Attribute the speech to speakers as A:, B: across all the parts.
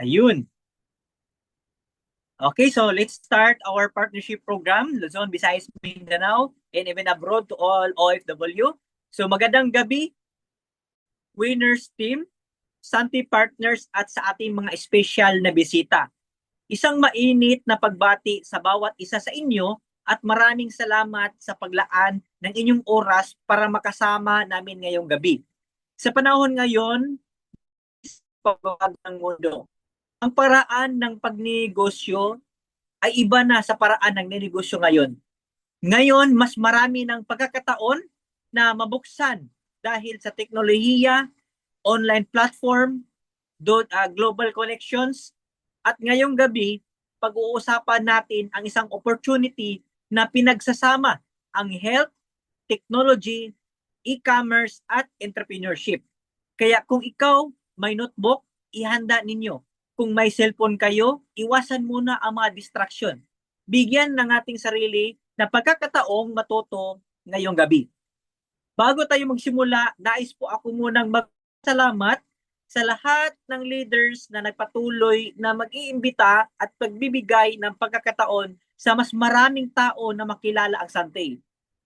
A: Ayun. Okay, so let's start our partnership program, Luzon, Visayas, Mindanao, and even abroad to all OFW. So magandang gabi, winners team, Santi partners at sa ating mga special na bisita. Isang mainit na pagbati sa bawat isa sa inyo at maraming salamat sa paglaan ng inyong oras para makasama namin ngayong gabi. Sa panahon ngayon, pagbabago ng mundo, ang paraan ng pagnegosyo ay iba na sa paraan ng negosyo ngayon. Ngayon, mas marami ng pagkakataon na mabuksan dahil sa teknolohiya, online platform, global connections, at ngayong gabi, pag-uusapan natin ang isang opportunity na pinagsasama ang health, technology, e-commerce, at entrepreneurship. Kaya kung ikaw may notebook, ihanda ninyo. Kung may cellphone kayo, iwasan muna ang mga distraction. Bigyan ng ating sarili na pagkakataong matuto ngayong gabi. Bago tayo magsimula, nais po ako munang magsalamat sa lahat ng leaders na nagpatuloy na mag-iimbita at pagbibigay ng pagkakataon sa mas maraming tao na makilala ang Sante.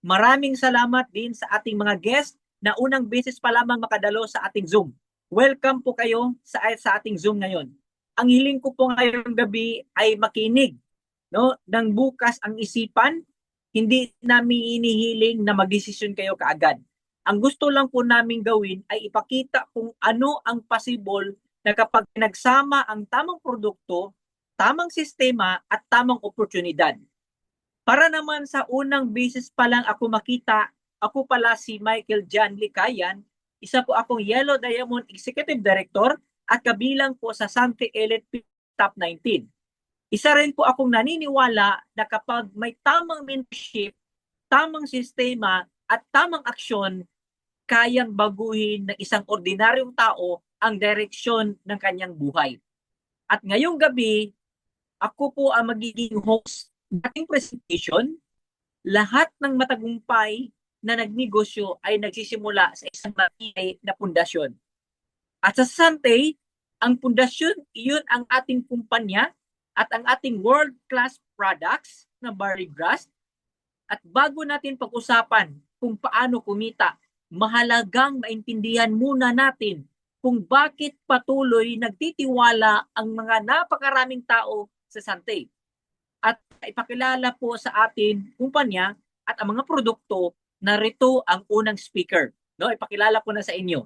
A: Maraming salamat din sa ating mga guests na unang beses pa lamang makadalo sa ating Zoom. Welcome po kayo sa ating Zoom ngayon. Ang hiling ko po ngayong gabi ay makinig, no? Nang bukas ang isipan, hindi namin inihiling na magdesisyon kayo kaagad. Ang gusto lang po namin gawin ay ipakita kung ano ang possible na kapag nagsama ang tamang produkto, tamang sistema at tamang oportunidad. Para naman sa unang beses pa lang ako makita, ako pala si Michael John Likayan, isa po akong Yellow Diamond Executive Director at kabilang po sa Sante Elite Top 19. Isa rin po akong naniniwala na kapag may tamang mentorship, tamang sistema at tamang aksyon, kayang baguhin ng isang ordinaryong tao ang direksyon ng kanyang buhay. At ngayong gabi, ako po ang magiging host ng ating presentation. Lahat ng matagumpay na nagnegosyo ay nagsisimula sa isang matibay na pundasyon. At sa Sante, ang pundasyon, iyon ang ating kumpanya at ang ating world-class products na Barley Grass. At bago natin pag-usapan kung paano kumita, mahalagang maintindihan muna natin kung bakit patuloy nagtitiwala ang mga napakaraming tao sa Sante. At ipakilala po sa atin kumpanya at ang mga produkto, narito ang unang speaker. No, ipakilala ko na sa inyo.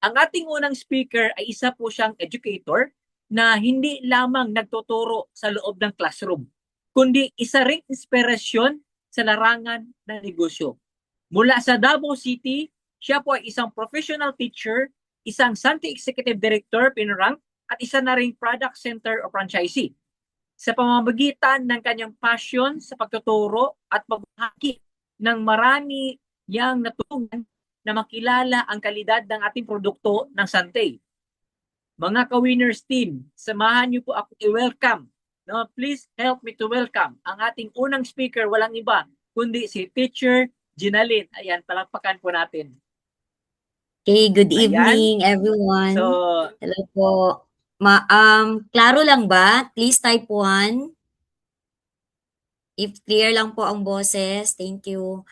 A: Ang ating unang speaker ay isa po siyang educator na hindi lamang nagtuturo sa loob ng classroom, kundi isa ring inspirasyon sa larangan ng negosyo. Mula sa Davao City, siya po ay isang professional teacher, isang Sante Executive Director, pinrank, at isa na ring Product Center o franchisee. Sa pamamagitan ng kanyang passion sa pagtuturo at paghahaki ng marami niyang natulungan na makilala ang kalidad ng ating produkto ng Sante. Mga ka-winners team, samahan niyo po ako i-welcome. No, please help me to welcome ang ating unang speaker, walang iba, kundi si Teacher Ginalyn. Ayan, palakpakan po natin.
B: Okay, good
A: Ayan.
B: evening everyone.
A: So,
B: Hello po. Klaro lang ba? Please type 1 if clear lang po ang boses. Thank you.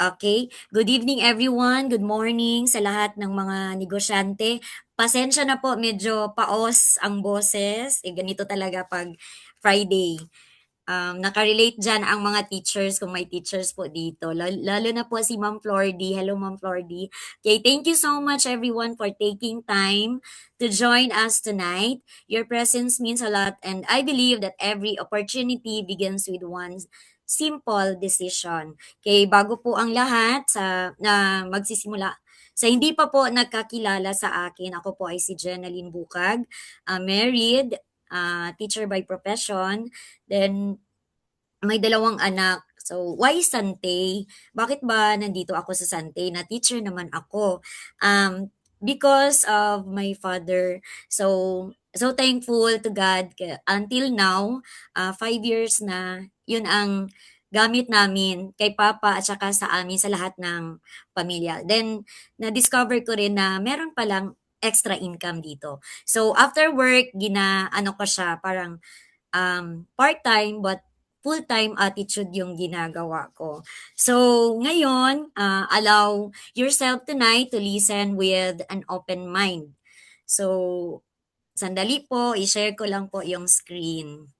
B: Okay. Good evening everyone. Good morning sa lahat ng mga negosyante. Pasensya na po, medyo paos ang boses. Ganito talaga pag Friday. Nakarelate dyan ang mga teachers, kung may teachers po dito. Lalo na po si Ma'am Flordy. Hello, Ma'am Flordy. Okay, thank you so much everyone for taking time to join us tonight. Your presence means a lot and I believe that every opportunity begins with one simple decision. Okay, bago po ang lahat na magsisimula, sa hindi pa po nagkakilala sa akin, ako po ay si Jenaline Bukag, married, teacher by profession. Then, may dalawang anak. So, why Sante? Bakit ba nandito ako sa Sante? Na teacher naman ako. Because of my father. So thankful to God. Until now, 5 years na, yun ang gamit namin kay Papa at saka sa amin, sa lahat ng pamilya. Then, na-discover ko rin na meron palang extra income dito. So after work, ano ko siya parang part-time but full-time attitude yung ginagawa ko. So ngayon, allow yourself tonight to listen with an open mind. So sandali po, i-share ko lang po yung screen.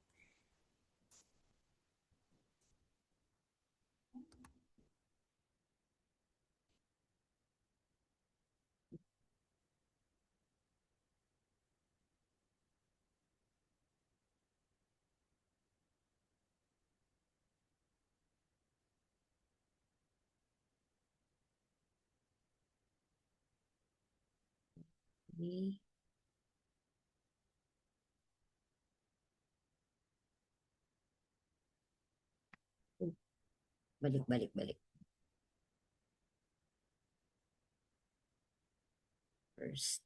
B: Okay. Balik, balik, balik. First.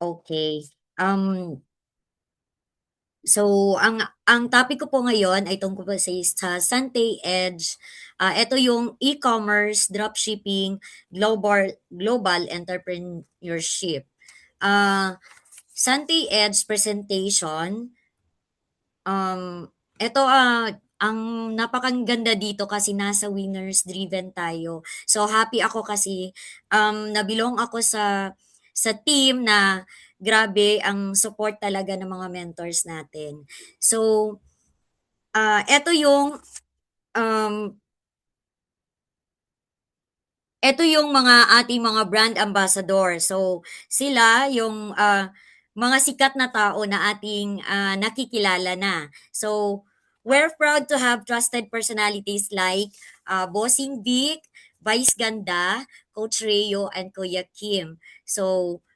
B: Okay. So ang topic ko po ngayon ay tungkol po sa Sante Edge. Ito yung e-commerce, dropshipping, global entrepreneurship. Sante Edge presentation. Ito ang napakaganda dito kasi nasa winners driven tayo. So happy ako kasi nabilong ako sa team na grabe ang support talaga ng mga mentors natin. So ito yung um, ito yung mga ating mga brand ambassador. So, sila yung mga sikat na tao na ating nakikilala na. So, we're proud to have trusted personalities like Bossing Vic, Vice Ganda, Coach Reo, and Kuya Kim. So,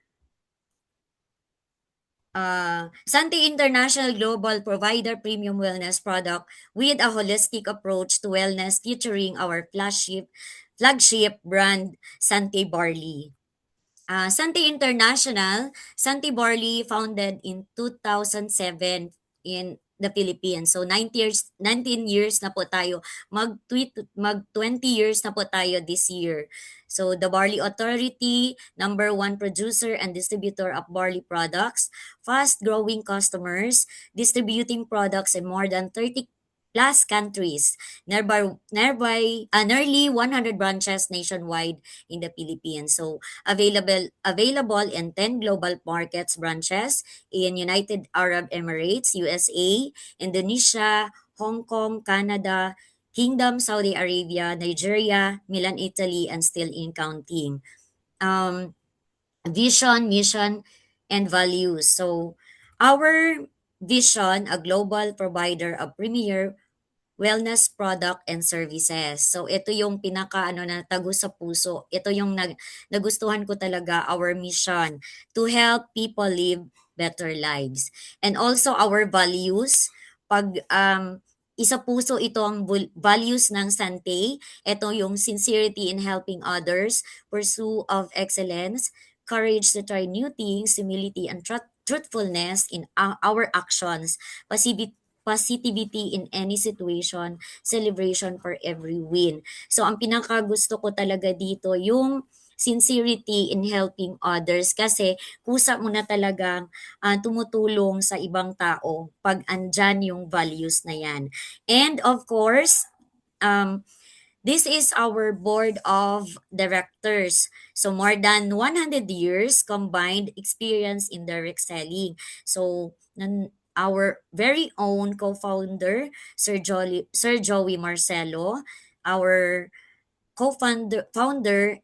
B: Sante International Global Provider Premium Wellness Product with a holistic approach to wellness featuring our flagship brand Sante Barley. Sante International, Sante Barley founded in 2007 in the Philippines. So 19 years na po tayo. Mag 20 years na po tayo this year. So the Barley Authority, number one producer and distributor of barley products, fast-growing customers, distributing products in more than 30 plus countries, nearly 100 branches nationwide in the Philippines. So available in 10 global markets branches in United Arab Emirates, USA, Indonesia, Hong Kong, Canada, Kingdom, Saudi Arabia, Nigeria, Milan, Italy, and still in counting. Vision, mission, and values. So our vision, a global provider of premier wellness product and services. So ito yung pinaka na tago sa puso. Ito yung nagustuhan ko talaga, our mission to help people live better lives. And also our values, pag isa puso ito ang values ng Sante. Ito yung sincerity in helping others, pursue of excellence, courage to try new things, humility and truthfulness in our actions, positivity in any situation, celebration for every win. So ang pinaka gusto ko talaga dito yung sincerity in helping others kasi kusa mo na talagang tumutulong sa ibang tao pag andyan yung values na yan. And of course, this is our board of directors. So more than 100 years combined experience in direct selling. So our very own co-founder, Sir Joey Marcelo, our co-founder,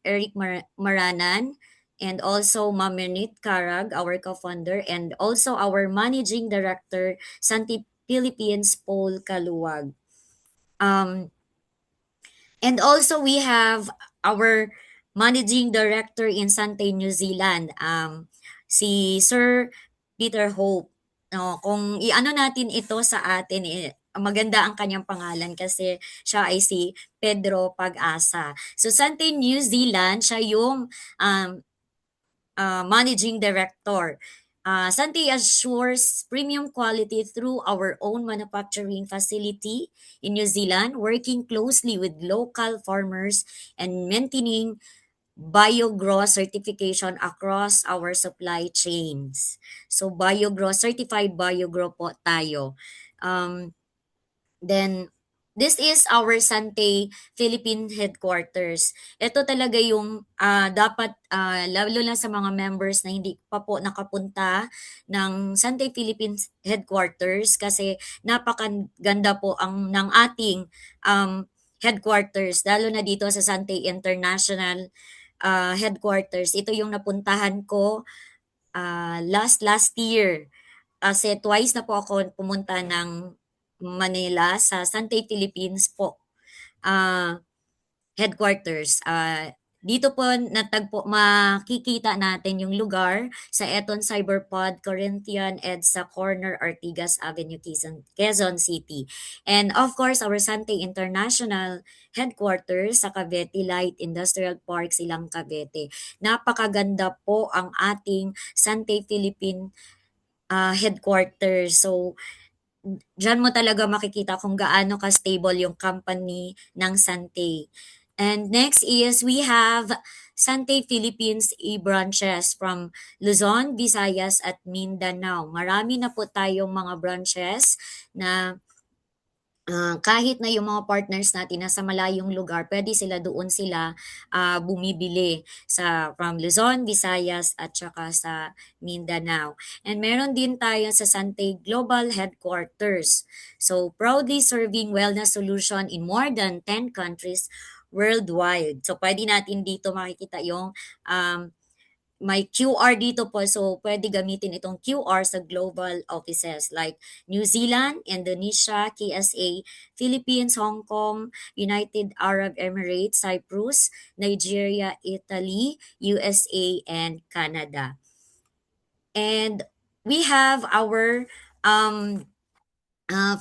B: Eric Maranan, and also Maminit Karag, our co-founder, and also our managing director, Santi Philippines, Paul Kaluwag. And also we have our managing director in Sante, New Zealand, si Sir Peter Hope. No, kung iano natin ito sa atin, maganda ang kanyang pangalan kasi siya ay si Pedro Pag-asa. So Sante, New Zealand, siya yung managing director. Sante assures premium quality through our own manufacturing facility in New Zealand, working closely with local farmers and maintaining BioGro certification across our supply chains. So BioGro, certified BioGro po tayo. Then, this is our Sante Philippine headquarters. Ito talaga yung dapat, lalo na sa mga members na hindi pa po nakapunta ng Sante Philippines headquarters kasi napakaganda po ng ating headquarters, lalo na dito sa Sante International headquarters. Ito yung napuntahan ko last year. Kasi twice na po ako pumunta ng Manila sa Sante Philippines po headquarters. Dito po makikita natin yung lugar sa Eton Cyberpod, Corinthian EDSA Corner, Ortigas Avenue, Quezon City. And of course, our Sante International headquarters sa Cavite Light Industrial Park, Silang Cavite. Napakaganda po ang ating Sante Philippine headquarters. So, diyan mo talaga makikita kung gaano ka-stable yung company ng Sante. And next is we have Sante Philippines e-branches from Luzon, Visayas at Mindanao. Marami na po tayong mga branches na kahit na yung mga partners natin nasa malayong lugar, pwede sila bumibili from Luzon, Visayas at saka sa Mindanao. And meron din tayo sa Sante Global Headquarters. So proudly serving wellness solution in more than 10 countries worldwide. So pwede natin dito makikita yung may QR dito po, so pwede gamitin itong QR sa global offices like New Zealand, Indonesia, KSA, Philippines, Hong Kong, United Arab Emirates, Cyprus, Nigeria, Italy, USA, and Canada. And we have our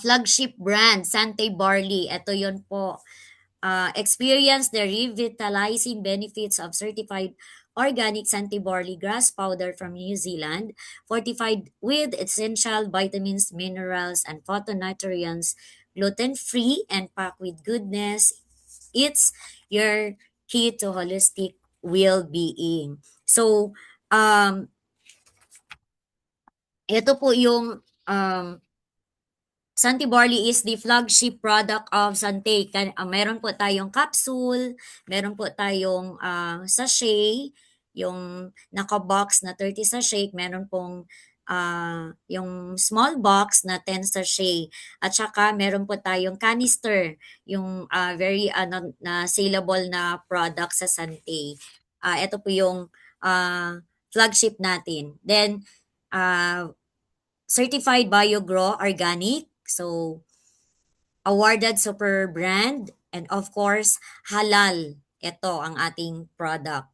B: flagship brand, Sante Barley. Ito yon po. Experience the revitalizing benefits of certified organic Sante barley grass powder from New Zealand, fortified with essential vitamins, minerals, and phytonutrients, gluten-free and packed with goodness. It's your key to holistic well-being. So, ito po yung Sante Barley is the flagship product of Sante. Meron po tayong capsule, meron po tayong sachet, yung naka-box na 30 sachet, meron pong yung small box na 10 sachet. At saka meron po tayong canister, yung very na saleable na product sa Sante. Ito po yung flagship natin. Then, certified BioGro Organic. So, awarded super brand and of course, halal. Ito ang ating product.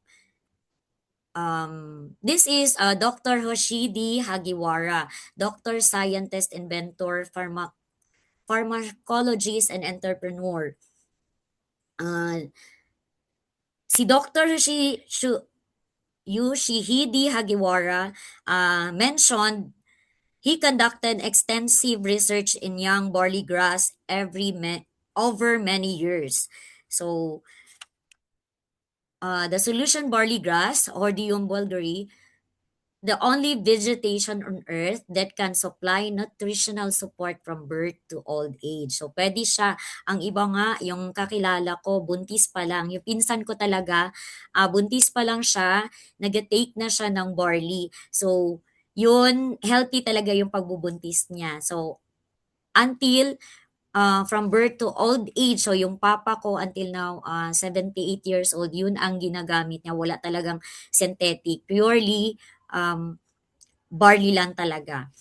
B: This is Dr. Hoshidi Hagiwara, doctor, scientist, inventor, pharmacologist, and entrepreneur. Si Dr. Yoshihide Hagiwara mentioned he conducted extensive research in young barley grass over many years. So, the solution barley grass, Hordeum bulgari, the only vegetation on earth that can supply nutritional support from birth to old age. So, pwede siya. Ang iba nga, yung kakilala ko, buntis pa lang. Yung pinsan ko talaga, buntis pa lang siya, nag-take na siya ng barley. So, yun, healthy talaga yung pagbubuntis niya. So, until from birth to old age, so yung papa ko until now, 78 years old, yun ang ginagamit niya. Wala talagang synthetic. Purely barley lang talaga.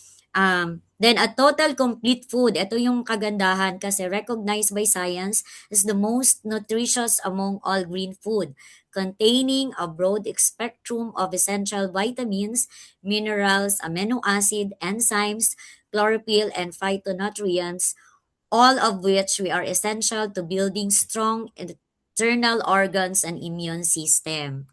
B: Then a total complete food, ito yung kagandahan kasi recognized by science as the most nutritious among all green food, containing a broad spectrum of essential vitamins, minerals, amino acid, enzymes, chlorophyll, and phytonutrients, all of which we are essential to building strong internal organs and immune system.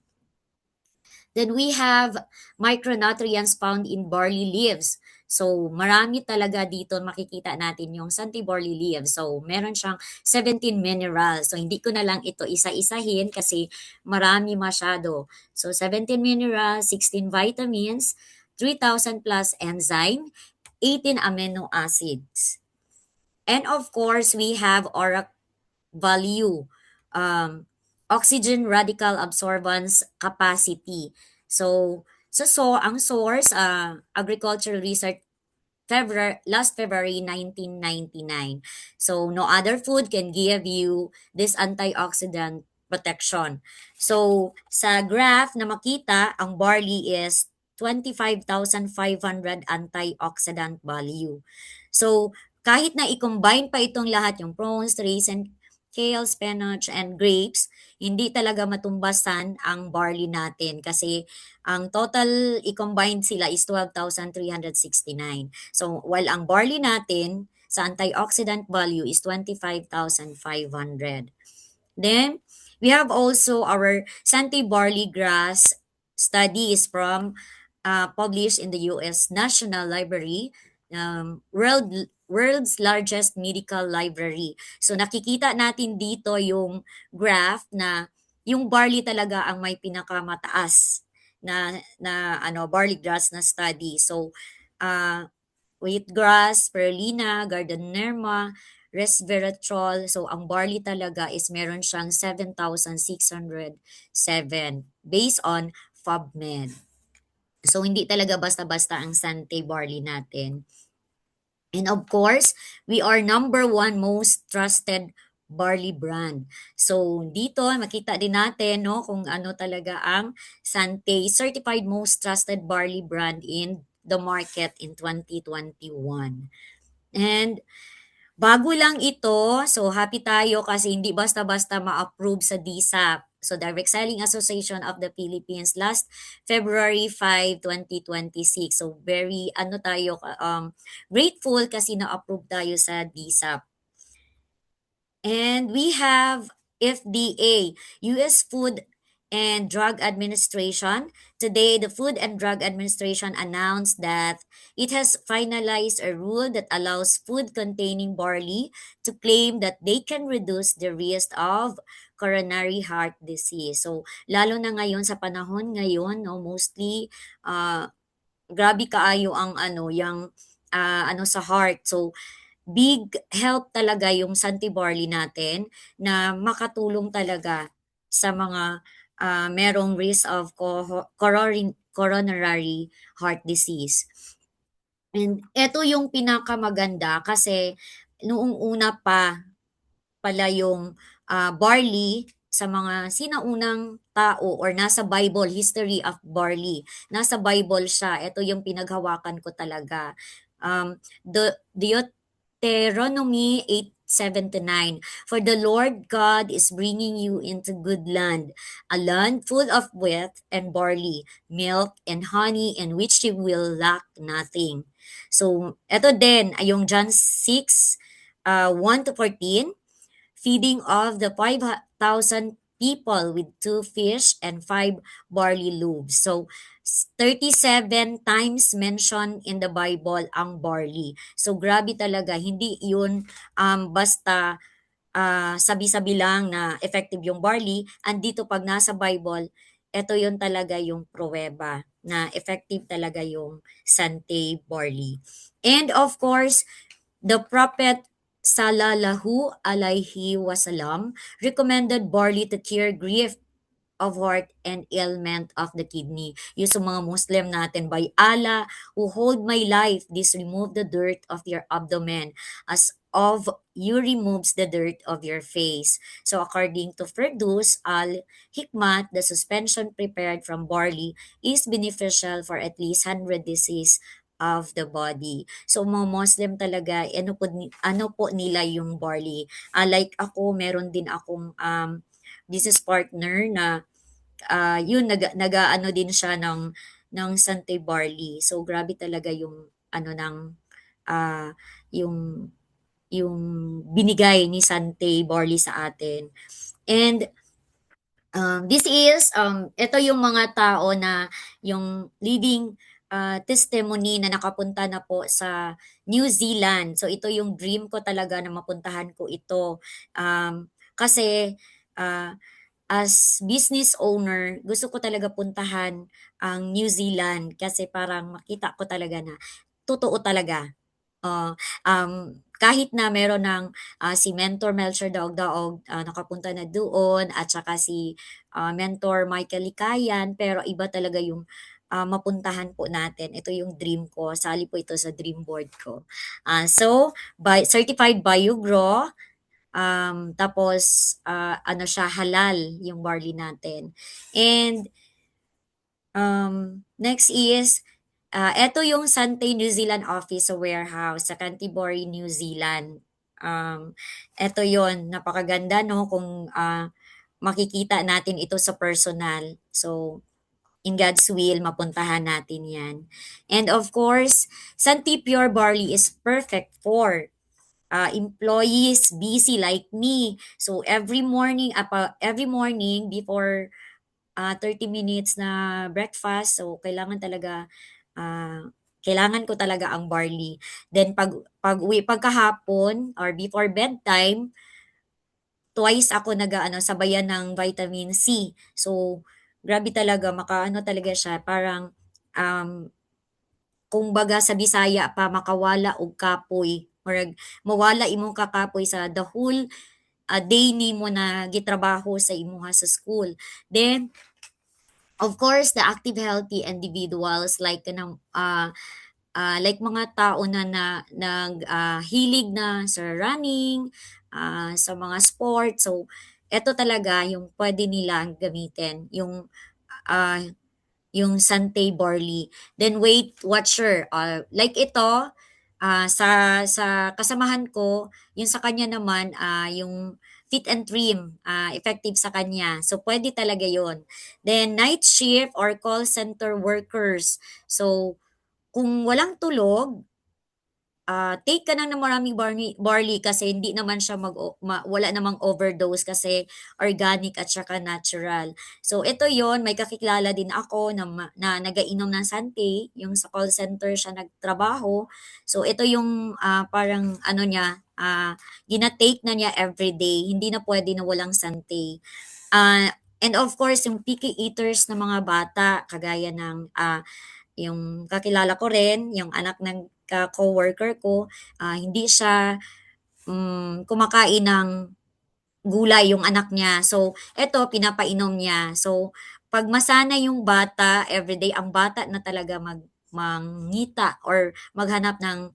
B: Then we have micronutrients found in barley leaves. So, marami talaga dito makikita natin yung Santi barley leaves. So, meron siyang 17 minerals. So, hindi ko na lang ito isa-isahin kasi marami masyado. So, 17 minerals, 16 vitamins, 3,000 plus enzyme, 18 amino acids. And of course, we have ORAC value, oxygen radical absorbance capacity. So ang source, Agricultural Research last February 1999. So no other food can give you this antioxidant protection. So sa graph na makita, ang barley is 25,500 antioxidant value. So kahit na i-combine pa itong lahat, yung prawns, raisins, kale, spinach, and grapes, hindi talaga matumbasan ang barley natin kasi ang total i-combine sila is 12,369. So, while ang barley natin sa antioxidant value is 25,500. Then, we have also our Santi barley grass studies from published in the U.S. National Library, world's largest medical library. So nakikita natin dito yung graph na yung barley talaga ang may pinakamataas na barley grass na study. So wheatgrass, spirulina, gardnerma, resveratrol. So ang barley talaga is meron siyang 7,607 based on PubMed. So, hindi talaga basta-basta ang Sante barley natin. And of course, we are number one most trusted barley brand. So, dito makita din natin no, kung ano talaga ang Sante certified most trusted barley brand in the market in 2021. And bago lang ito, so happy tayo kasi hindi basta-basta ma-approve sa DSAP. So Direct Selling Association of the Philippines last February 5, 2026. So very tayo grateful kasi na-approve tayo sa DSAP. And we have FDA, US Food and Drug Administration. Today, the Food and Drug Administration announced that it has finalized a rule that allows food containing barley to claim that they can reduce the risk of coronary heart disease. So, lalo na ngayon sa panahon ngayon, no, mostly grabe kaayo ang yung sa heart. So, big help talaga yung Santi Barley natin na makatulong talaga sa mga merong risk of coronary heart disease. And ito yung pinakamaganda kasi noong una pa pala yung barley sa mga sinaunang tao or nasa Bible, history of barley. Nasa Bible siya. Ito yung pinaghawakan ko talaga. Deuteronomy 8:7-9. For the Lord God is bringing you into good land, a land full of wheat and barley, milk and honey, in which you will lack nothing. So, ito din, ay yung John 6, 1-14, feeding of the 5,000 people with 2 fish and 5 barley loaves. So, 37 times mentioned in the Bible ang barley. So, grabe talaga. Hindi yun basta sabi-sabi lang na effective yung barley. Andito pag nasa Bible, ito yun talaga yung pruweba na effective talaga yung Sante barley. And of course, the prophet Sallallahu alaihi wasallam recommended barley to cure grief of heart and ailment of the kidney. Yung sa mga Muslim natin, by Allah who hold my life, this remove the dirt of your abdomen as of you removes the dirt of your face. So according to Ferdous al-Hikmat, the suspension prepared from barley is beneficial for at least 100 disease of the body. So mga Muslim talaga, ano po nila yung barley. Like ako, meron din akong business partner na yun ano din siya ng Sante barley. So grabe talaga yung ng ah, yung yung binigay ni Sante barley sa atin. And Ito yung mga tao na yung leading testimony na nakapunta na po sa New Zealand. So ito yung dream ko talaga na mapuntahan ko ito. Kasi ah, as business owner, gusto ko talaga puntahan ang New Zealand kasi parang makita ko talaga na totoo talaga. Kahit na meron ng si Mentor Melcher Daog-Daog, nakapunta na doon at saka si Mentor Michael Likayan, pero iba talaga yung mapuntahan po natin. Ito yung dream ko. Sali po ito sa dream board ko. Certified Biogro, tapos ano siya, halal yung barley natin. And next is eto yung Sante New Zealand office sa warehouse sa Canterbury, New Zealand. Eto yon, napakaganda no kung makikita natin ito sa personal. So, in God's will, mapuntahan natin yan. And of course, Santi Pure Barley is perfect for employees busy like me. So, every morning before 30 minutes na breakfast. So, ah, kailangan ko talaga ang barley. Then, pagkahapon or before bedtime, twice ako sabayan ng vitamin C. So, grabe talaga, makaano talaga siya, parang, um, kung baga sa Bisaya pa, makawala og kapoy. Or mawala imong kakapoy sa the whole day nimo na gitrabaho sa imuha sa school. Then, of course, the active healthy individuals like mga tao na hilig na sa running, sa mga sport. So, eto talaga yung pwede nilang gamitin, ah, yung Sante barley. Then Weight Watcher, like ito, sa kasamahan ko, yung sa kanya naman, yung Fit and Trim, effective sa kanya. So, pwede talaga yon. Then, night shift or call center workers. So, kung walang tulog, take ka ng maraming barley kasi hindi naman siya wala namang overdose kasi organic at saka natural. So ito yon, may kakilala din ako na nagainom ng Sante, yung sa call center siya nagtrabaho. So ito yung parang ano niya, gina-take na niya everyday, hindi na pwede na walang Sante. And of course, yung picky eaters na mga bata, kagaya ng yung kakilala ko rin, yung anak ng ka-coworker ko, hindi siya kumakain ng gulay yung anak niya. So, eto pinapainom niya. So, 'pag masanay yung bata, everyday ang bata na talaga mangita or maghanap ng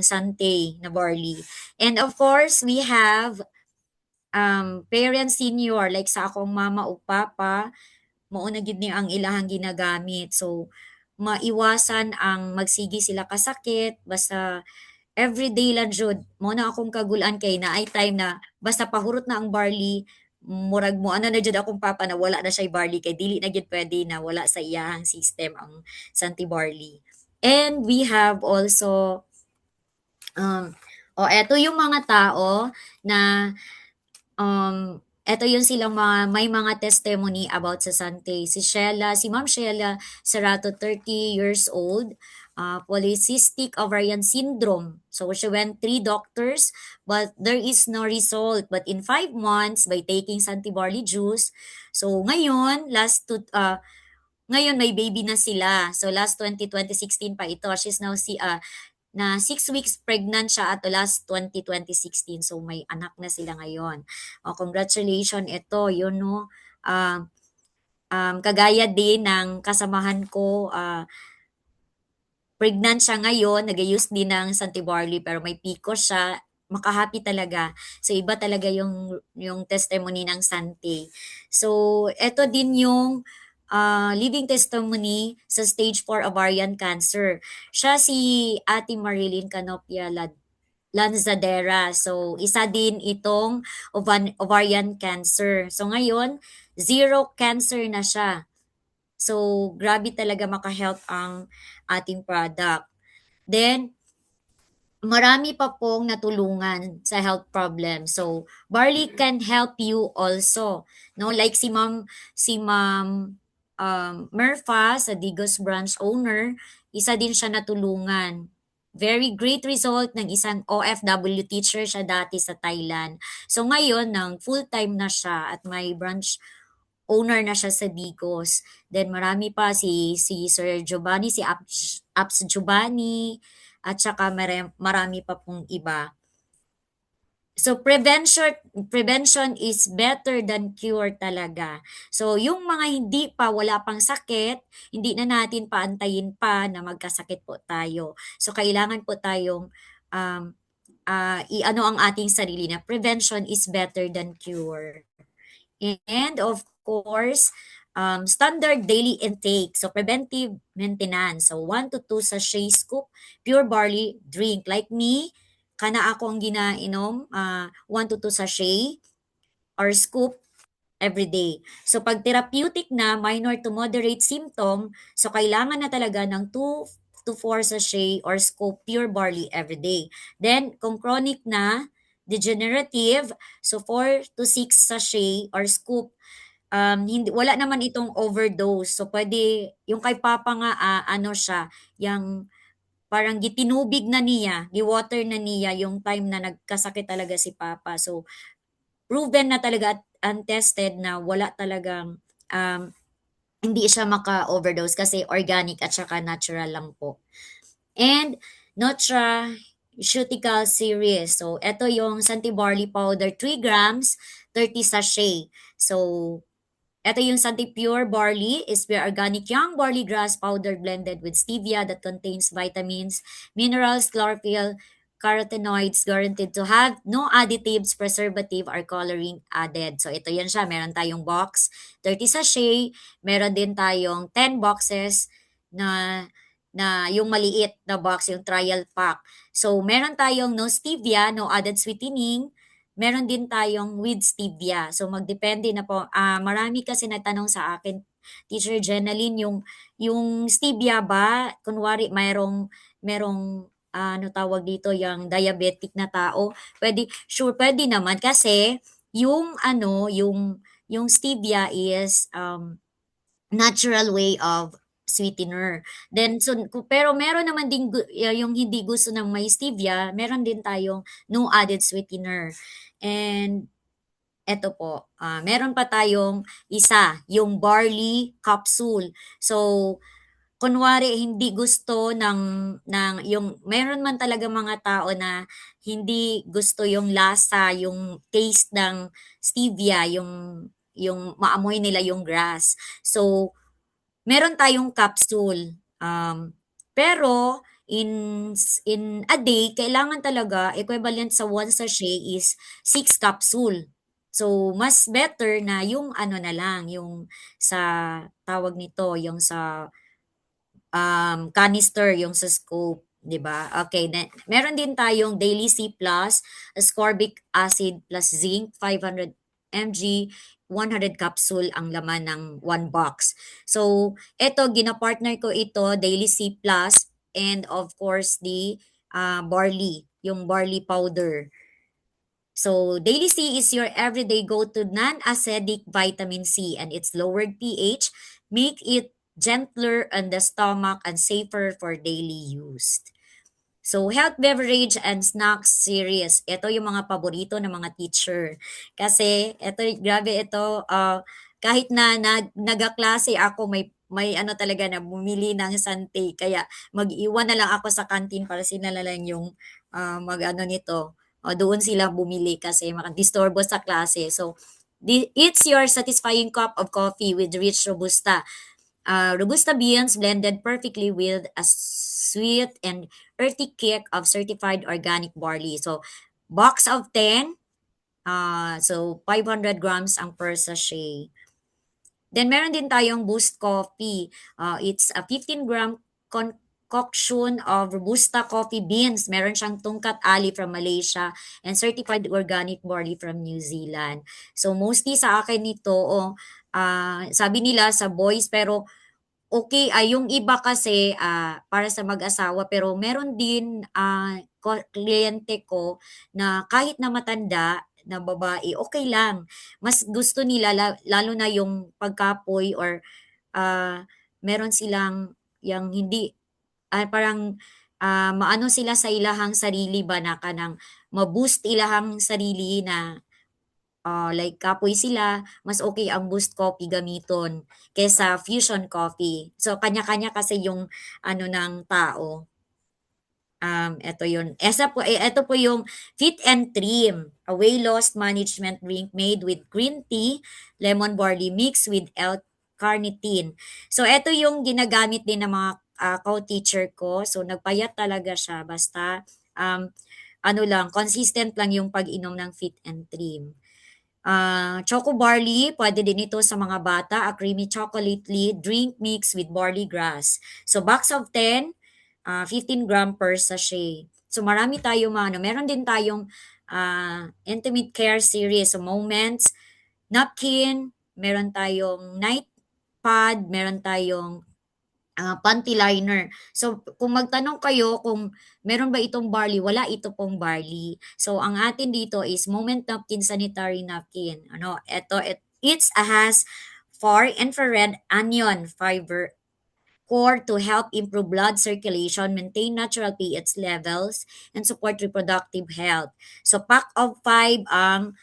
B: Sante na barley. And of course, we have parents senior like sa akong mama o papa, mao na gid ni ang ilahang ginagamit. So, maiwasan ang magsigi sila kasakit basta everyday lang jud. Mao na akong kagulan kay naay time na basta pahurot na ang barley, murag mo ano na jud akong papa na wala na siya barley kay dili na gyud pwede na wala sa iyahang system ang Santi barley. And we have also eto yung mga tao na eto yun silang may mga testimony about sa Sante. Si Ma'am Sheila Serato, 30 years old, polycystic ovarian syndrome. So she went 3 doctors, but there is no result. But in 5 months, by taking Santi barley juice, so ngayon may baby na sila. So last 2016 pa ito. She's now na 6 weeks pregnant siya at last 2016. So may anak na sila ngayon. Congratulations ito, yun no. Kagaya din ng kasamahan ko, pregnant siya ngayon, nag-use din ng Santi Barley pero may PCOS siya, makahappy talaga. So iba talaga yung testimony ng Santi. So ito din yung living testimony sa stage 4 ovarian cancer. Siya si Ate Marilyn Canopia Lanzadera. So, isa din itong ovarian cancer. So, ngayon, zero cancer na siya. So, grabe talaga maka-help ang ating product. Then, marami pa pong natulungan sa health problem. So, barley can help you also. No, like si Ma'am Murpha sa Digos branch owner, isa din siya natulungan. Very great result ng isang OFW teacher siya dati sa Thailand. So ngayon, nang full-time na siya at may branch owner na siya sa Digos. Then marami pa si Sir Giovanni, si Apps Giovanni, at saka marami pa pong iba. So prevention is better than cure talaga. So yung mga hindi pa, wala pang sakit, hindi na natin paantayin pa na magkasakit po tayo. So kailangan po tayong um, i-ano ang ating sarili na prevention is better than cure. And of course, standard daily intake. So preventive maintenance. So 1 to 2 sachet scoop pure barley drink. Like me, kana ako ang ginainom, 1 to 2 sachet or scoop every day. So pag therapeutic na, minor to moderate symptom, so kailangan na talaga ng 2 to 4 sachet or scoop pure barley every day. Then kung chronic na, degenerative, so 4 to 6 sachet or scoop. Hindi, wala naman itong overdose. So pwede, yung kay Papa nga, ano siya, yung parang gitinubig na niya, giwater na niya yung time na nagkasakit talaga si Papa. So proven na talaga at untested na wala talagang hindi siya maka-overdose kasi organic at saka natural lang po. And Nutraceutical series. So, ito yung Santi Barley Powder, 3 grams, 30 sachet. So, ito yung Santi Pure Barley is pure organic young barley grass powder blended with stevia that contains vitamins, minerals, chlorophyll, carotenoids guaranteed to have no additives, preservative, or coloring added. So ito yan siya. Meron tayong box, 30 sachet. Meron din tayong 10 boxes na yung maliit na box, yung trial pack. So meron tayong no stevia, no added sweetening, meron din tayong with stevia. So magdepende na po. Marami kasi natanong sa akin, Teacher Jenaline, yung stevia ba, kunwari merong ano tawag dito, yung diabetic na tao, pwede naman kasi yung stevia is natural way of sweetener. Then pero meron naman din yung hindi gusto ng may stevia, meron din tayong no added sweetener. And eto po, meron pa tayong isa, yung barley capsule. So kunwari hindi gusto yung meron man talaga mga tao na hindi gusto yung lasa, yung taste ng stevia, yung maamoy nila yung grass. So meron tayong capsule. Pero in a day, kailangan talaga equivalent sa 1 sachet is 6 capsule. So mas better na yung ano na lang, yung sa tawag nito, yung sa canister, yung sa scope, 'di ba? Okay, meron din tayong Daily C+, ascorbic acid plus zinc, 500 mg, 100 capsule ang laman ng 1 box. So, ito, gina-partner ko ito, Daily C+, and of course, the barley, yung barley powder. So, Daily C is your everyday go-to non-acidic vitamin C and its lowered pH make it gentler on the stomach and safer for daily use. So, health beverage and snacks series. Ito yung mga paborito ng mga teacher. Kasi, grabe ito, kahit na nagaklase ako, may ano talaga na bumili ng sante. Kaya, mag-iwan na lang ako sa canteen para sila na lang yung mag-ano nito. Doon sila bumili kasi makadisturbo sa klase. So, it's your satisfying cup of coffee with rich Robusta. Robusta beans blended perfectly with a sweet and earthy kick of certified organic barley. So, box of 10, so 500 grams ang per sachet. Then, meron din tayong Boost Coffee. It's a 15-gram concoction of Robusta coffee beans. Meron siyang tungkat ali from Malaysia and certified organic barley from New Zealand. So, mostly sa akin nito, sabi nila sa boys, pero okay, yung iba kasi para sa mag-asawa, pero meron din kliyente ko na kahit na matanda na babae, okay lang. Mas gusto nila lalo na yung pagkapoy or meron silang yang hindi parang maano sila sa ilahang sarili ba na kanang ma-boost ilahang sarili na like kapoy sila, mas okay ang boost coffee gamiton kaysa fusion coffee. So kanya-kanya kasi yung ano ng tao. Eto yun. Eto po yung Fit and Trim, a weight loss management drink made with green tea, lemon barley mix with L-carnitine. So eto yung ginagamit din ng mga co-teacher ko. So nagpayat talaga siya basta ano lang, consistent lang yung pag-inom ng Fit and Trim. Choco barley, pwede din ito sa mga bata, a creamy chocolately drink mix with barley grass. So box of 10, 15 gram per sachet. So marami tayong mga ano, meron din tayong intimate care series, so Moments, napkin, meron tayong night pad, meron tayong panty liner. So, kung magtanong kayo kung meron ba itong barley, wala ito pong barley. So, ang atin dito is Moment Napkin Sanitary Napkin. Ano, has far infrared anion fiber core to help improve blood circulation, maintain natural pH levels, and support reproductive health. So, pack of 5 ang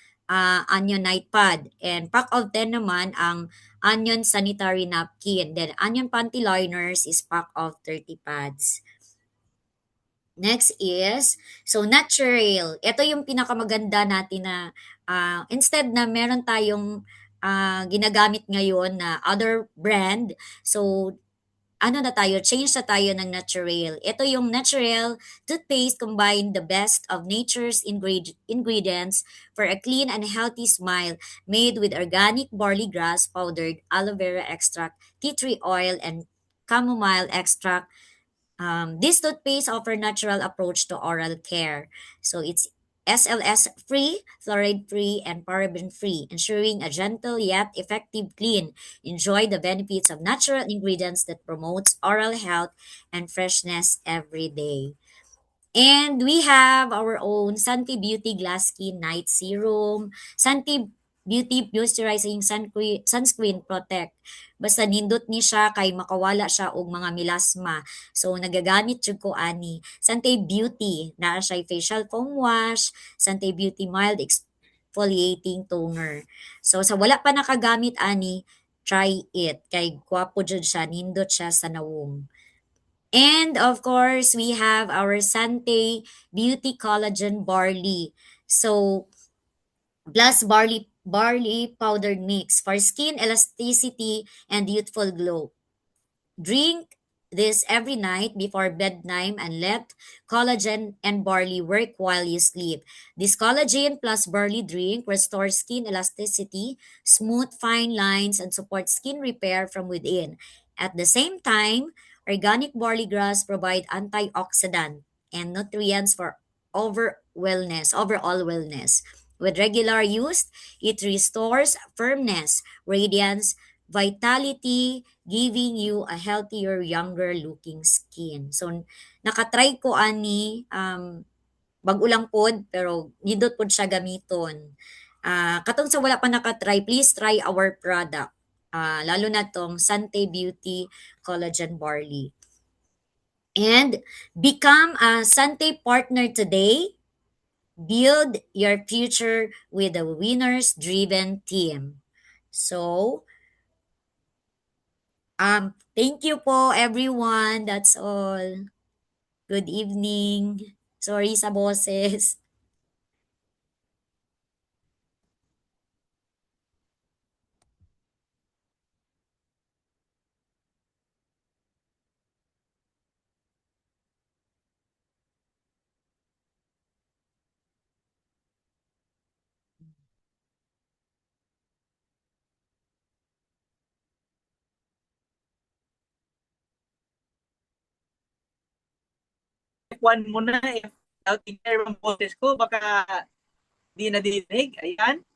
B: onion night pad. And pack of 10 naman ang onion sanitary napkin. Then, onion panty liners is pack of 30 pads. Next is, so natural. Ito yung pinakamaganda natin na instead na meron tayong ginagamit ngayon na other brand, so ano na tayo, change na tayo ng natural. Ito yung natural toothpaste combine the best of nature's ingredients for a clean and healthy smile made with organic barley grass powdered aloe vera extract, tea tree oil, and chamomile extract. This toothpaste offer natural approach to oral care. So it's SLS free, fluoride free, and paraben free, ensuring a gentle yet effective clean. Enjoy the benefits of natural ingredients that promotes oral health and freshness every day. And we have our own Santi Beauty Glass Skin Night Serum, Santi Beauty Moisturizing Sunscreen Protect. Basta nindot ni siya kay makawala siya og mga melasma. So nagagamit jud ko ani. Santi Beauty na siya facial foam wash, Santi Beauty mild exfoliating toner. So sa wala pa nakagamit ani, try it kay gwapo jud siya, nindot siya sa nawong. And of course, we have our Sante Beauty Collagen Barley. So, plus barley powdered mix for skin elasticity and youthful glow. Drink this every night before bedtime and let collagen and barley work while you sleep. This collagen plus barley drink restores skin elasticity, smooth fine lines, and supports skin repair from within. At the same time, organic barley grass provide antioxidant and nutrients for overall wellness. With regular use, it restores firmness, radiance, vitality, giving you a healthier, younger looking skin. So, nakatry ko ani, bago lang pod, pero nindot pod siya gamiton. Katong sa wala pa nakatry, please try our product. Lalo na tong Sante Beauty Collagen Barley. And become a Sante partner today. Build your future with a winners-driven team. So, thank you po everyone. That's all. Good evening. Sorry sa boses.
A: F1 muna, if out in air ang boses ko, baka di nadidinig. Ayan.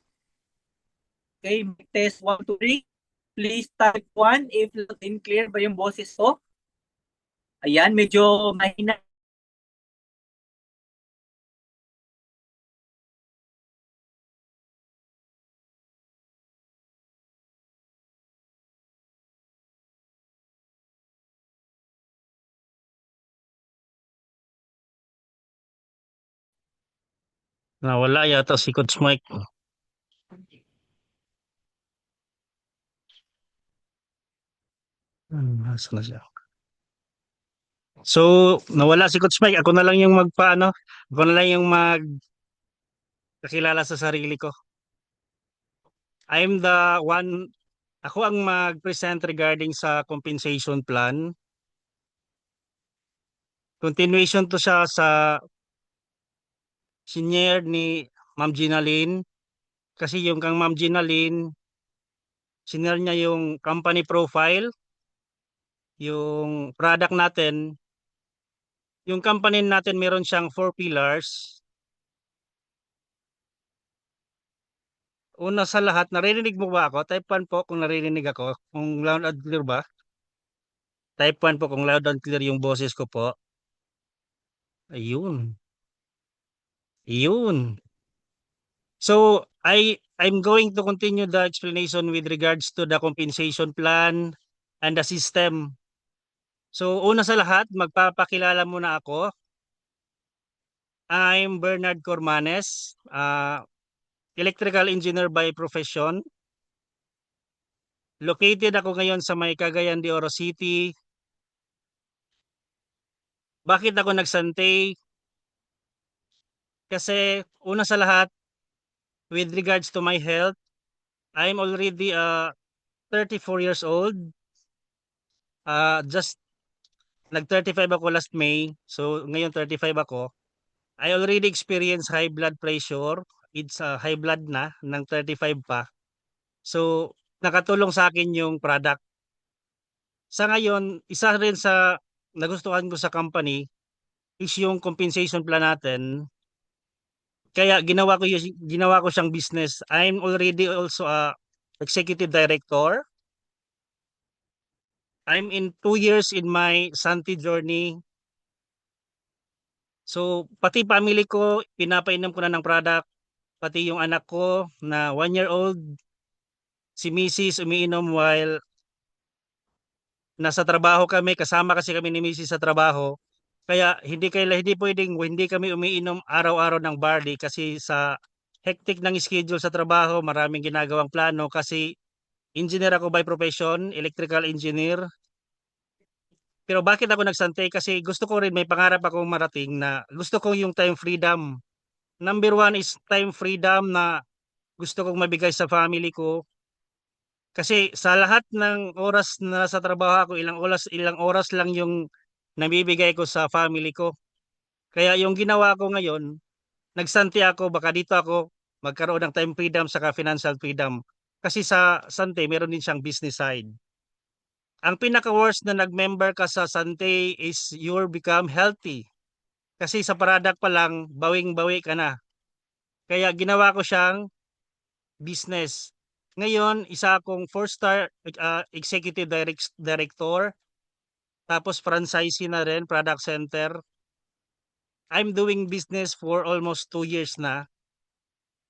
A: Okay, test 1, 2, 3. Please type 1 if loud and clear ba yung boses ko. Ayan, medyo mahina
C: Nawala yata si Coach Mike. Nasaan na siya? So, nawala si Coach Mike. Ako na lang yung magpaano. Ako na lang yung magkakilala sa sarili ko. I'm the one, ako ang mag-present regarding sa compensation plan. Continuation to siya sa senior ni Ma'am Gina Lynn. Kasi yung kang Ma'am Gina Lynn, senior niya yung company profile, yung product natin. Yung company natin meron siyang 4 pillars. Una sa lahat, naririnig mo ba ako? Type 1 po kung naririnig ako. Kung loud and clear ba? Type 1 po kung loud and clear yung boses ko po. Ayun. Ayun. So, I'm going to continue the explanation with regards to the compensation plan and the system. So, una sa lahat, magpapakilala muna ako. I'm Bernard Cormanes, electrical engineer by profession. Located ako ngayon sa may Cagayan de Oro City. Bakit ako nagsantay? Kasi una sa lahat, with regards to my health, I'm already 34 years old. Just nag-35 ako last May. So ngayon 35 ako. I already experienced high blood pressure. It's high blood na ng 35 pa. So nakatulong sa akin yung product. Sa ngayon, isa rin sa nagustuhan ko sa company is yung compensation plan natin. Kaya ginawa ko siyang business. I'm already also a executive director. I'm in 2 years in my Santi journey. So, pati family ko, pinapainom ko na ng product. Pati yung anak ko na 1 year old, si Mrs. umiinom while nasa trabaho kami. Kasama kasi kami ni Mrs. sa trabaho. Kaya hindi pwedeng hindi kami umiinom araw-araw ng barley kasi sa hectic ng schedule sa trabaho, maraming ginagawang plano kasi engineer ako by profession, electrical engineer. Pero bakit ako nagsantay? Kasi gusto ko rin, may pangarap akong marating na gusto ko yung time freedom. Number one is time freedom na gusto kong mabigay sa family ko. Kasi sa lahat ng oras na sa trabaho ako, ilang oras lang yung nabibigay ko sa family ko. Kaya yung ginawa ko ngayon, nagsanti ako, baka dito ako magkaroon ng time freedom saka financial freedom. Kasi sa Sante, meron din siyang business side. Ang pinaka-worst na nag-member ka sa Sante is you become healthy. Kasi sa product pa lang, bawing-bawi ka na. Kaya ginawa ko siyang business. Ngayon, isa akong 4-star executive director, tapos franchisee na rin, product center. I'm doing business for almost 2 years na.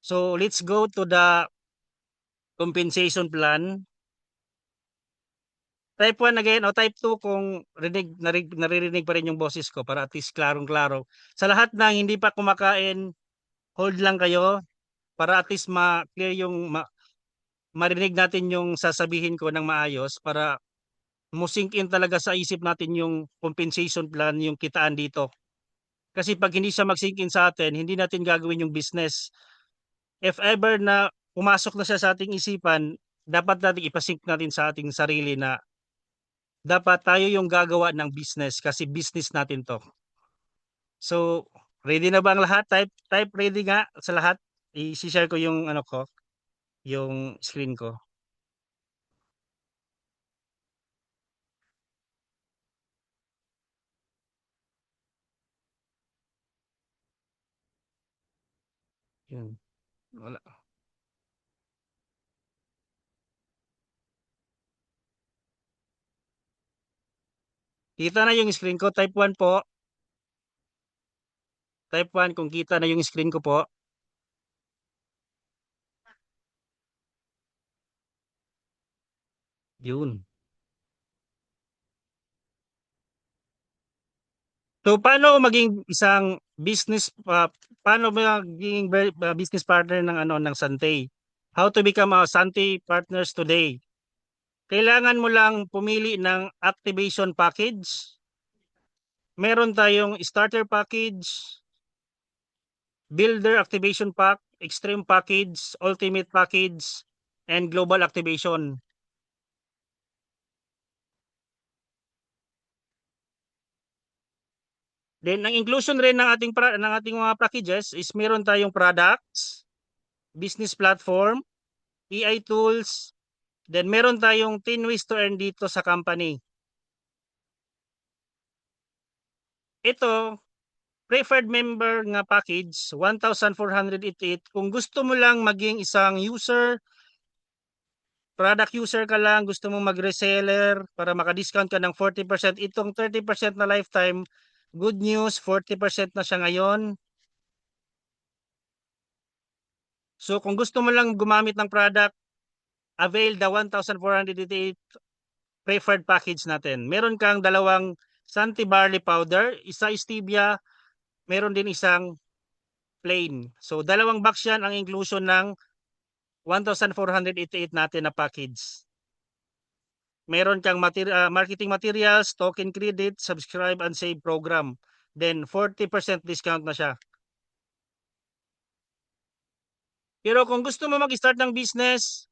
C: So, let's go to the compensation plan. Type 1 again o type 2 kung naririnig pa rin yung boses ko para at least klarong-klaro. Sa lahat ng hindi pa kumakain, hold lang kayo para at least ma-clear marinig natin yung sasabihin ko ng maayos para musink in talaga sa isip natin yung compensation plan, yung kitaan dito. Kasi pag hindi siya mag-sink in sa atin, hindi natin gagawin yung business. If ever na pumasok na siya sa ating isipan, dapat natin ipasink natin sa ating sarili na dapat tayo yung gagawa ng business kasi business natin to. So, ready na ba ang lahat? Type ready nga sa lahat. I-share ko yung ano ko, yung screen ko. Yun. Wala. Kita na yung screen ko. Type 1 po. Type 1 kung kita na yung screen ko po. Yun. So, paano maging isang paano maging business partner ng Santay? How to become a Santay partners today? Kailangan mo lang pumili ng activation package. Meron tayong starter package, builder activation pack, extreme package, ultimate package, and global activation. Then ang inclusion rin ng ating mga packages is meron tayong products, business platform, AI tools, then meron tayong 10 ways to earn dito sa company. Ito, preferred member nga package, 1,488. Kung gusto mo lang maging isang user, product user ka lang, gusto mo mag-reseller para maka-discount ka ng 40%, itong 30% na lifetime, good news, 40% na siya ngayon. So kung gusto mo lang gumamit ng product, avail the 1,488 preferred package natin. Meron kang dalawang Santi Barley Powder, isa stevia, meron din isang plain. So dalawang box yan ang inclusion ng 1,488 natin na package. Meron kang marketing materials, token credit, subscribe and save program. Then 40% discount na siya. Pero kung gusto mo mag-start ng business,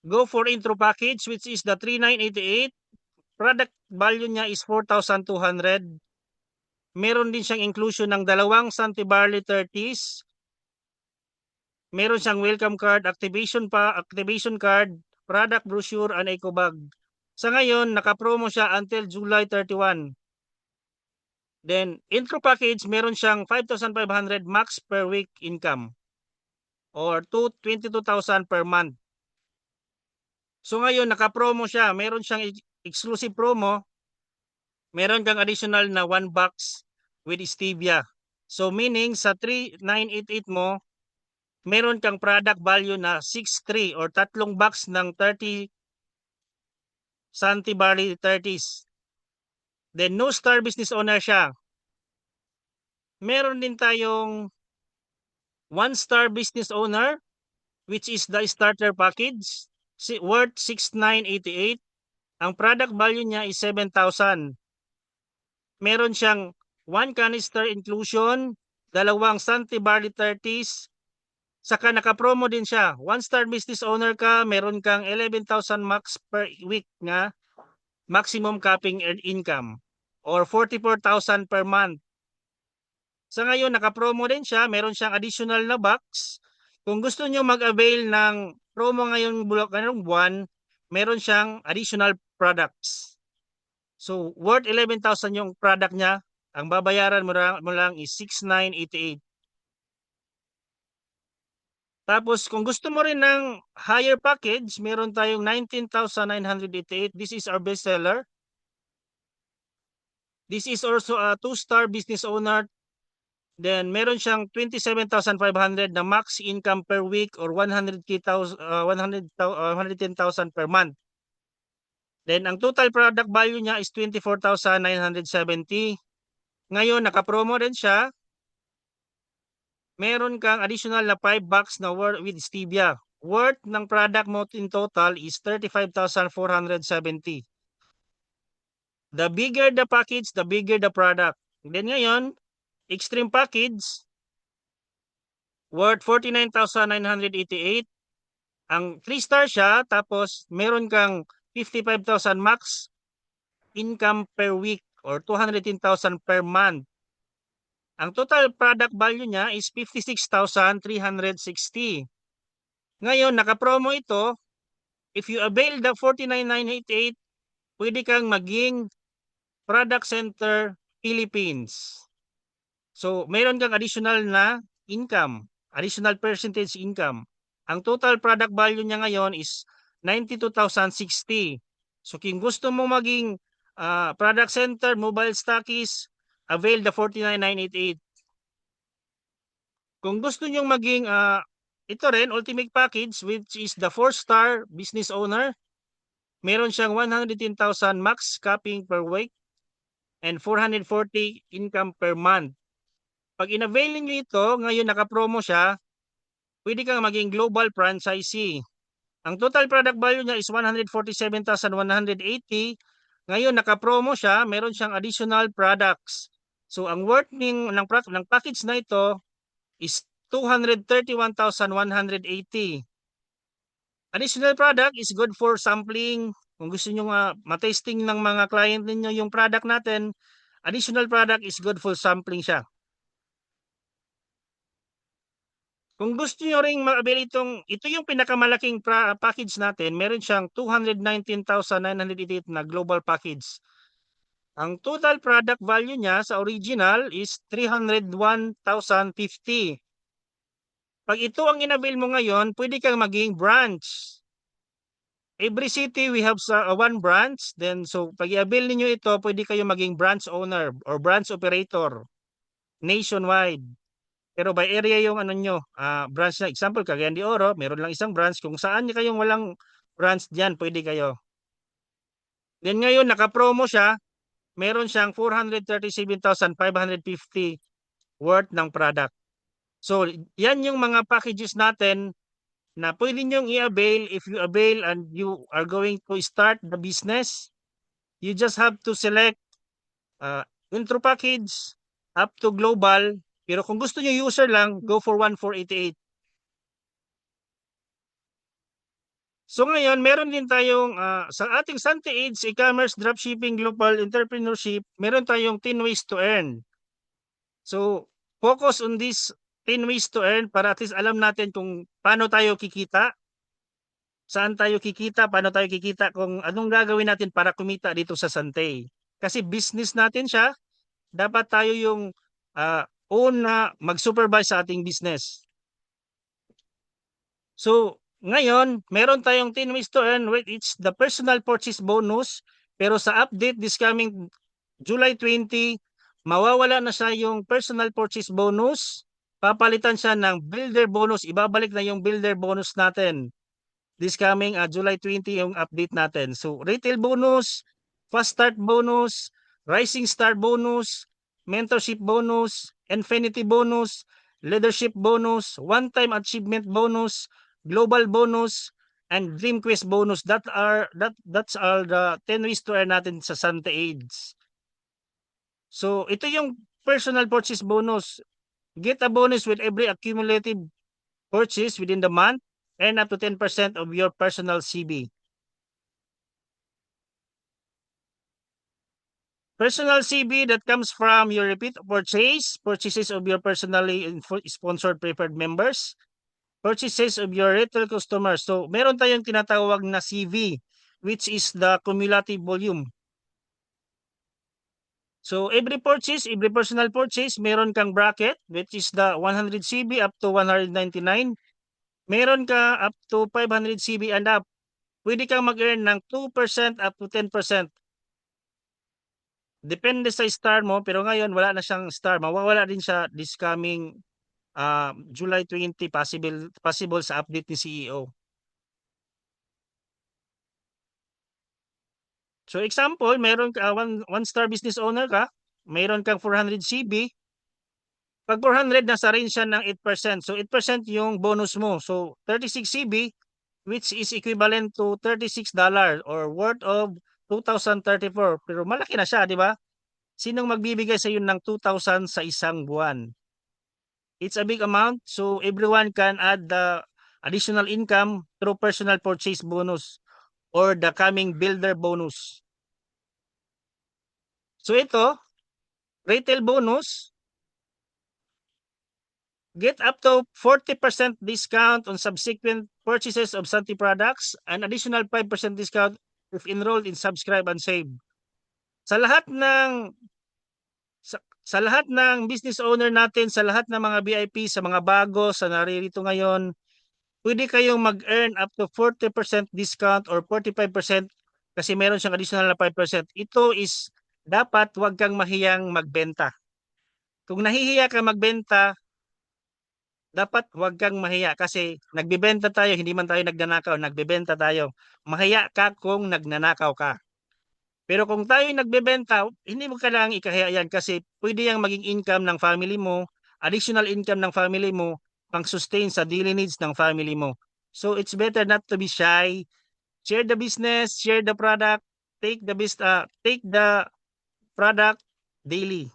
C: go for intro package which is the 3,988. Product value niya is 4,200. Meron din siyang inclusion ng dalawang Santi Barley 30s. Meron siyang welcome card, activation card, product brochure, and eco bag. Sa ngayon, naka-promo siya until July 31. Then, intro package, meron siyang 5,500 max per week income or 22,000 per month. So ngayon, naka-promo siya. Meron siyang exclusive promo. Meron kang additional na 1 box with stevia. So meaning, sa 3,988 mo, meron kang product value na 6,300 or 3 box ng 30 Santi Barley 30s. Then, no star business owner siya. Meron din tayong 1-star business owner, which is the starter package, worth 6,988. Ang product value niya is 7,000. Meron siyang 1 canister inclusion, dalawang Santi Barley 30s, saka naka-promo din siya. 1-star business owner ka, meron kang 11,000 max per week nga maximum capping earned income or 44,000 per month. Sa ngayon, naka-promo din siya. Meron siyang additional na box. Kung gusto nyo mag-avail ng promo ngayong buwan, meron siyang additional products. So, worth 11,000 yung product niya. Ang babayaran mo lang is 6,988. Tapos, kung gusto mo rin ng higher package, meron tayong 19,988. This is our best seller. This is also a 2-star business owner. Then, meron siyang 27,500 na max income per week or 110,000 per month. Then, ang total product value niya is 24,970. Ngayon, naka-promo din siya. Meron kang additional na 5 box na with stevia. Worth ng product mo in total is 35,470. The bigger the package, the bigger the product. Then ngayon, extreme package, worth 49,988. Ang 3-star siya, tapos meron kang 55,000 max income per week or 210,000 per month. Ang total product value niya is 56,360. Ngayon, naka-promo ito. If you avail the 49,988, pwede kang maging Product Center Philippines. So, meron kang additional na income, additional percentage income. Ang total product value niya ngayon is 92,060. So, kung gusto mo maging product center, mobile stockies, avail the 49,988. Kung gusto nyong maging ito rin, ultimate package, which is the 4-star business owner, meron siyang 110,000 max capping per week and 440 income per month. Pag in-avail niyo ito, ngayon naka-promo siya, pwede kang maging global franchisee. Ang total product value niya is 147,180. Ngayon naka-promo siya, meron siyang additional products. So ang worth ng package na ito is 231,180. Additional product is good for sampling. Kung gusto niyo ma-tasting ng mga client ninyo yung product natin, additional product is good for sampling siya. Kung gusto niyo ring ma-avail ito yung pinakamalaking package natin, meron siyang 219,988 na global package. Ang total product value niya sa original is 301,050. Pag ito ang in-avail mo ngayon, pwede kang maging branch. Every city we have one branch. Then so pag i-avail niyo ito, pwede kayo maging branch owner or branch operator nationwide. Pero by area yung branch na. Example, Cagayan de Oro, meron lang isang branch. Kung saan kayong walang branch diyan, pwede kayo. Then ngayon, naka-promo siya. Meron siyang 437,550 worth ng product. So, yan yung mga packages natin na pwede nyong i-avail. If you avail and you are going to start the business, you just have to select intro package up to global. Pero kung gusto nyo user lang, go for 1,488. So ngayon, meron din tayong sa ating Sante Age e-commerce, dropshipping, global entrepreneurship, meron tayong 10 ways to earn. So focus on this 10 ways to earn para at least alam natin kung paano tayo kikita, saan tayo kikita, paano tayo kikita, kung anong gagawin natin para kumita dito sa Sante. Kasi business natin siya, dapat tayo yung own na mag-supervise sa ating business. So, ngayon, meron tayong 10 ways to earn, with it's the personal purchase bonus. Pero sa update this coming July 20, mawawala na siya yung personal purchase bonus. Papalitan siya ng builder bonus. Ibabalik na yung builder bonus natin. This coming July 20 yung update natin. So, retail bonus, fast start bonus, rising star bonus, mentorship bonus, infinity bonus, leadership bonus, one-time achievement bonus, global bonus, and dream quest bonus. That's are the 10 ways to earn natin sa Sante Age. So, ito yung personal purchase bonus. Get a bonus with every accumulative purchase within the month. Earn up to 10% of your personal CB. Personal CB that comes from your repeat purchases of your personally sponsored preferred members, purchases of your retail customers. So, meron tayong tinatawag na CV, which is the cumulative volume. So, every personal purchase, meron kang bracket, which is the 100 CB up to 199. Meron ka up to 500 CB and up. Pwede kang mag-earn ng 2% up to 10%. Depende sa star mo, pero ngayon wala na siyang star. Mawawala din siya this coming July 20, possible sa update ni CEO. So example, meron ka one star business owner ka, meron kang 400 CB. Pag 400, nasa range siya ng 8%. So 8% yung bonus mo. So 36 CB, which is equivalent to $36 or worth of 2,034. Pero malaki na siya, di ba? Sinong magbibigay sa iyo ng 2,000 sa isang buwan? It's a big amount, so everyone can add the additional income through personal purchase bonus or the coming builder bonus. So ito, retail bonus, get up to 40% discount on subsequent purchases of Sante products and additional 5% discount if enrolled in subscribe and save. Sa lahat ng business owner natin, sa lahat ng mga VIP, sa mga bago, sa naririto ngayon, pwede kayong mag-earn up to 40% discount or 45% kasi meron siyang additional na 5%. Ito is dapat huwag kang mahiyang magbenta. Kung nahihiya ka magbenta, dapat huwag kang mahiya kasi nagbebenta tayo, hindi man tayo nagnanakaw, nagbebenta tayo. Mahiya ka kung nagnanakaw ka. Pero kung tayo nagbebenta, hindi mo kailangang ikahiya yan kasi pwede yang maging income ng family mo additional income ng family mo pang sustain sa daily needs ng family mo. So it's better not to be shy. Share the business, share the product, take the product daily.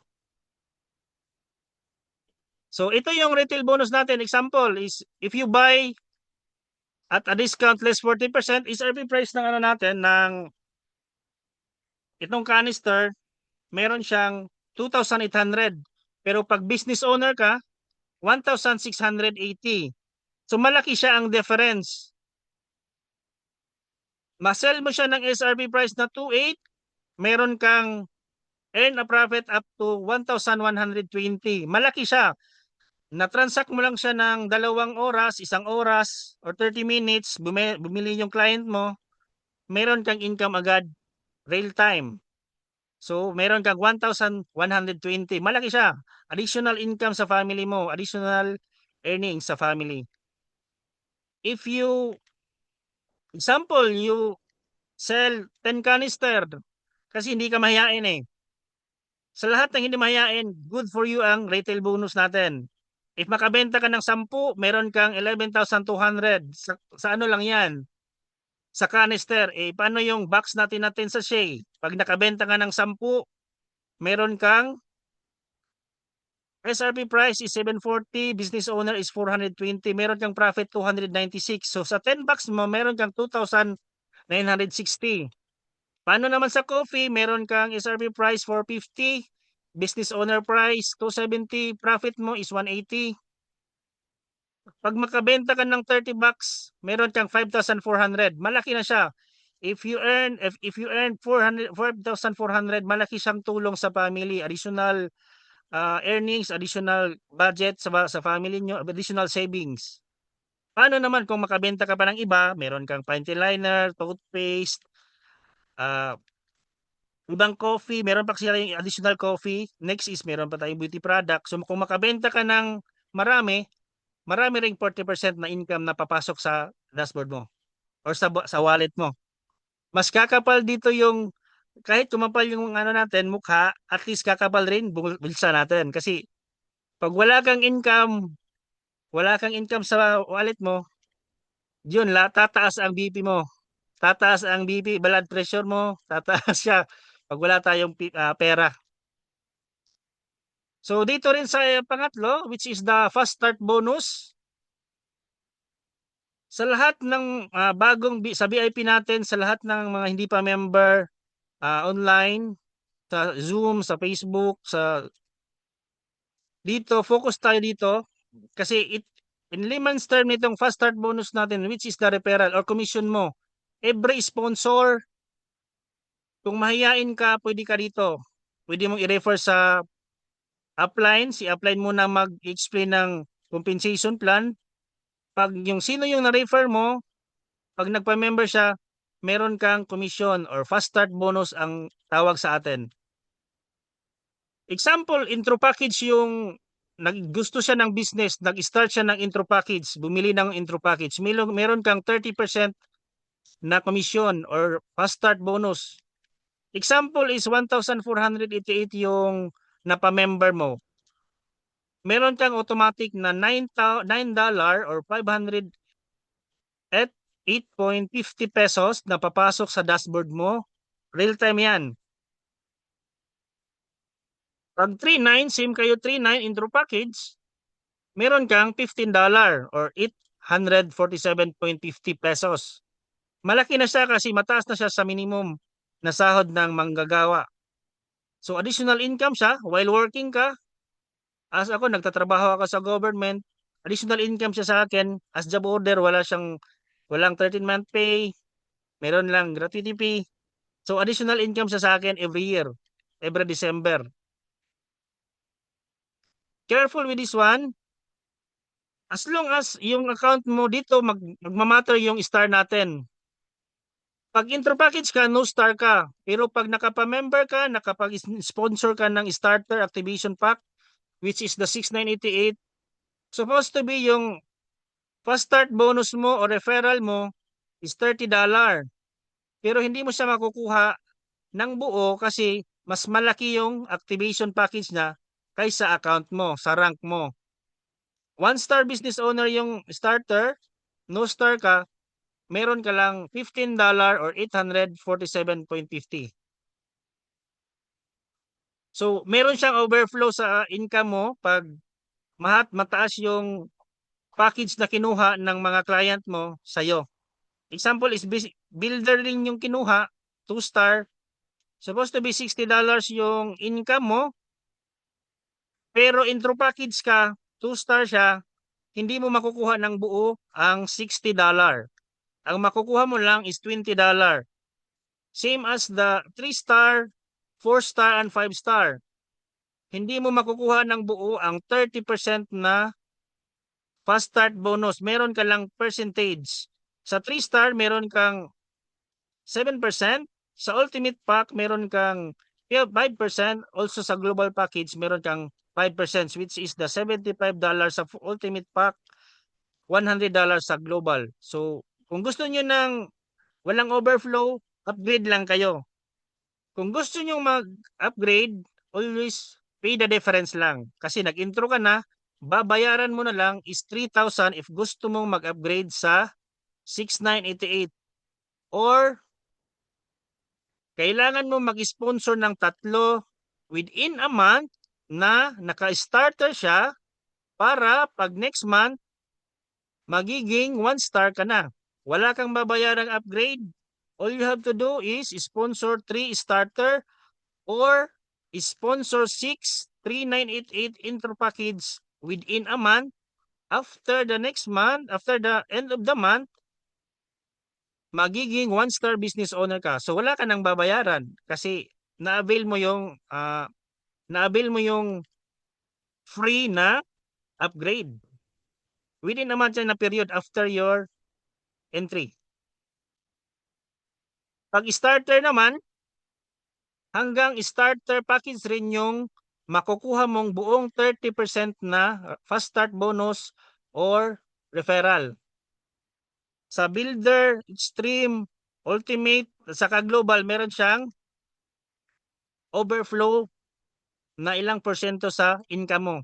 C: So ito yung retail bonus natin. Example is if you buy at a discount less 40% is every price ng ano natin ng itong canister, meron siyang 2,800. Pero pag business owner ka, 1,680. So malaki siya ang difference. Ma-sell mo siya ng SRP price na 2,800, meron kang earn a profit up to 1,120. Malaki siya. Na-transact mo lang siya ng 2 oras, 1 oras, or 30 minutes, bumili yung client mo, meron kang income agad, real time. So, meron kang 1,120. Malaki siya. Additional income sa family mo, additional earnings sa family. If you, example, you sell 10 canister, kasi hindi ka mahihain eh. Sa lahat ng hindi mahihain, good for you ang retail bonus natin. If makabenta ka ng 10, meron kang 11,200. Sa ano lang yan? Sa canister. Eh, paano yung box natin sa Shea? Pag nakabenta ka ng 10, meron kang SRP price is 740, business owner is 420, meron kang profit 296. So sa 10 bucks mo, meron kang 2,960. Paano naman sa coffee, meron kang SRP price 450, business owner price 270, profit mo is 180. Pag makabenta ka ng 30 bucks, meron kang 5,400. Malaki na siya. If you earn 5,400, malaki siyang tulong sa family, additional earnings, additional budget sa family nyo, additional savings. Paano naman kung makabenta ka pa ng iba, meron kang panty liner, toothpaste, ibang coffee, meron pa sila yung additional coffee. Next is meron pa tayong beauty product. So kung makabenta ka ng marami ring 40% na income na papasok sa dashboard mo or sa wallet mo. Mas kakapal dito yung kahit kumapal yung ano natin mukha, at least kakapal rin bulsa natin kasi pag wala kang income sa wallet mo, yun tataas ang BP mo. Tataas ang BP, blood pressure mo, tataas siya pag wala tayong pera. So dito rin sa pangatlo, which is the fast start bonus. Sa lahat ng sa VIP natin, sa lahat ng mga hindi pa member online, sa Zoom, sa Facebook, dito, focus tayo dito kasi in layman's term nitong fast start bonus natin, which is the referral or commission mo. Every sponsor, kung mahihain ka, pwede ka dito. Pwede mong i-refer sa upline. Si upline muna mag-explain ng compensation plan. Pag yung sino yung na-refer mo, pag nagpa-member siya, meron kang commission or fast start bonus ang tawag sa atin. Example, intro package yung gusto siya ng business, nag-start siya ng intro package, bumili ng intro package, meron kang 30% na commission or fast start bonus. Example is 1,488 yung napamember mo. Meron kang automatic na $9 or 500 at 8.50 pesos na papasok sa dashboard mo. Real time yan. Pag 3,900, same kayo 3,900 intro package, meron kang $15 or 847.50 pesos. Malaki na siya kasi mataas na siya sa minimum na sahod ng manggagawa. So additional income siya while working ka. As ako, nagtatrabaho ako sa government, additional income siya sa akin. As job order, walang 13-month pay, meron lang gratuity pay. So additional income siya sa akin every year, every December. Careful with this one. As long as yung account mo dito, magmamatter yung star natin. Pag intro package ka, no star ka. Pero pag nakapa-member ka, nakapag-sponsor ka ng starter activation pack, which is the 6,988, supposed to be yung fast start bonus mo o referral mo is $30. Pero hindi mo siya makukuha ng buo kasi mas malaki yung activation package niya kaysa account mo, sa rank mo. 1-star business owner yung starter, no star ka, meron ka lang $15 or 847.50. So, meron siyang overflow sa income mo pag mataas yung package na kinuha ng mga client mo sa'yo. Example is builder rin yung kinuha, 2-star. Supposed to be $60 yung income mo, pero intro package ka, 2-star siya, hindi mo makukuha ng buo ang $60. Ang makukuha mo lang is $20. Same as the 3-star, 4-star, and 5-star. Hindi mo makukuha ng buo ang 30% na fast start bonus. Meron ka lang percentage. Sa 3-star, meron kang 7%. Sa ultimate pack, meron kang 5%. Also sa global package, meron kang 5%, which is the $75 sa ultimate pack, $100 sa global. So, kung gusto nyo ng walang overflow, upgrade lang kayo. Kung gusto nyo mag-upgrade, always pay the difference lang. Kasi nag-intro ka na, babayaran mo na lang is 3,000 if gusto mong mag-upgrade sa 6,988. Or, kailangan mo mag-sponsor ng 3 within a month na naka-starter siya para pag next month, magiging 1-star ka na. Wala kang babayarang upgrade. All you have to do is sponsor 3 starter or sponsor 6 3,988 intro package within a month. After the next month, after the end of the month, magiging 1-star business owner ka. So wala ka nang babayaran kasi na-avail mo yung free na upgrade within a month na period after your entry. Pag starter naman, hanggang starter package rin yung makukuha mong buong 30% na fast start bonus or referral. Sa builder, extreme, ultimate, saka global, meron siyang overflow na ilang porsyento sa income mo.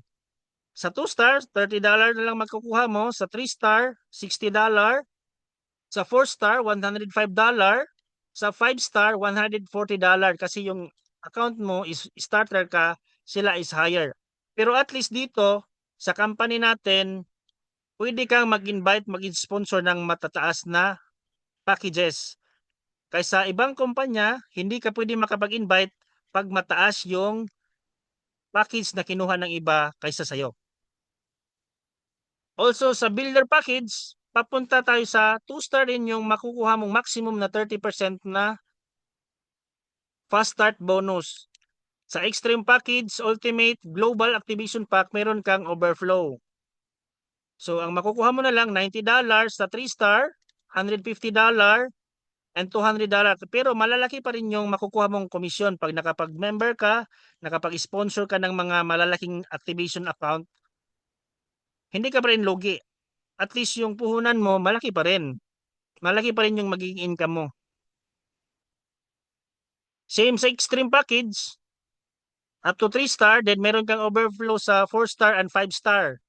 C: Sa 2-star, $30 na lang makukuha mo. Sa 3-star, $60. Sa 4-star, $105. Sa 5-star, $140 kasi yung account mo is starter ka, sila is higher. Pero at least dito, sa company natin, pwede kang mag-invite, mag-sponsor ng matataas na packages. Kaysa ibang kumpanya, hindi ka pwede makapag-invite pag mataas yung package na kinuha ng iba kaysa sa'yo. Also, sa builder package, papunta tayo sa 2-star rin yung makukuha mong maximum na 30% na fast start bonus. Sa extreme package, ultimate, global activation pack, meron kang overflow. So, ang makukuha mo na lang, $90 sa 3-star, $150, and $200. Pero malalaki pa rin yung makukuha mong komisyon pag nakapag-member ka, nakapag-sponsor ka ng mga malalaking activation account, hindi ka pa rin lugi. At least yung puhunan mo, malaki pa rin. Malaki pa rin yung magiging income mo. Same sa extreme package, up to 3-star, then meron kang overflow sa 4-star and 5-star.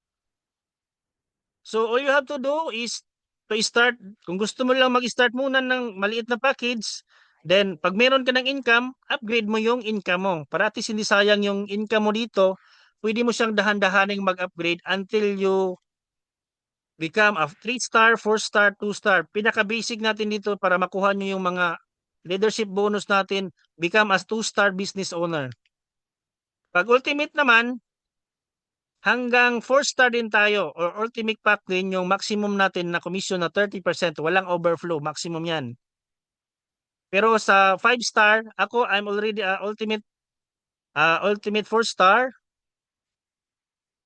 C: So, all you have to do is to start, kung gusto mo lang mag-start muna ng maliit na package, then pag meron ka ng income, upgrade mo yung income mo. Para at least hindi sayang yung income mo dito, pwede mo siyang dahan-dahaning mag-upgrade until you become a 3-star, 4-star, 2-star. Pinaka-basic natin dito para makuha nyo yung mga leadership bonus natin, become as 2-star business owner. Pag ultimate naman, hanggang 4-star din tayo or ultimate pack din yung maximum natin na commission na 30%. Walang overflow, maximum yan. Pero sa 5-star, ako, I'm already ultimate 4-star.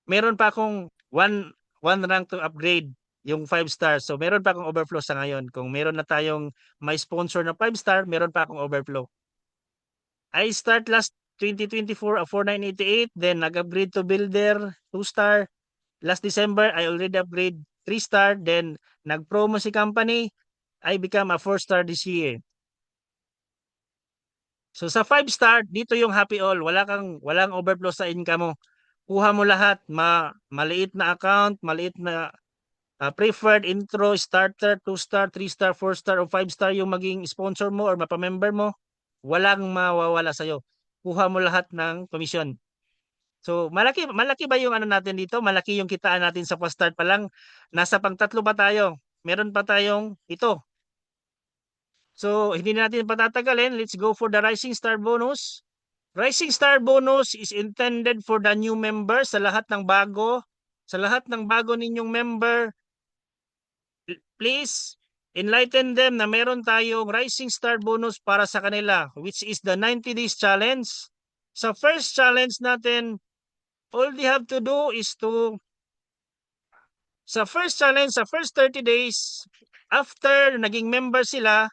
C: Meron pa akong one rank to upgrade yung 5-star. So meron pa akong overflow sa ngayon. Kung meron na tayong may sponsor na 5-star, meron pa akong overflow. I start last 2024 4,988, then nag-upgrade to builder 2-star. Last December, I already upgrade 3-star, then nag-promo si company, I become a 4-star this year. So sa 5-star, dito yung happy all, walang overflow sa income mo. kuha mo lahat, maliit na account, maliit na preferred, intro, starter, 2-star, 3-star, 4-star o 5-star yung maging sponsor mo or mapamember mo, walang mawawala sa'yo. Kuha mo lahat ng komisyon. So malaki ba yung ano natin dito? Malaki yung kitaan natin sa fast start pa lang. Nasa pang-3 pa tayo. Meron pa tayong ito. So hindi na natin patatagalin. Let's go for the Rising Star Bonus. Rising Star Bonus is intended for the new member, sa lahat ng bago. Sa lahat ng bago ninyong member, please enlighten them na meron tayong Rising Star Bonus para sa kanila, which is the 90 days challenge. Sa first challenge natin, all they have to do is sa first challenge, sa first 30 days, after naging member sila,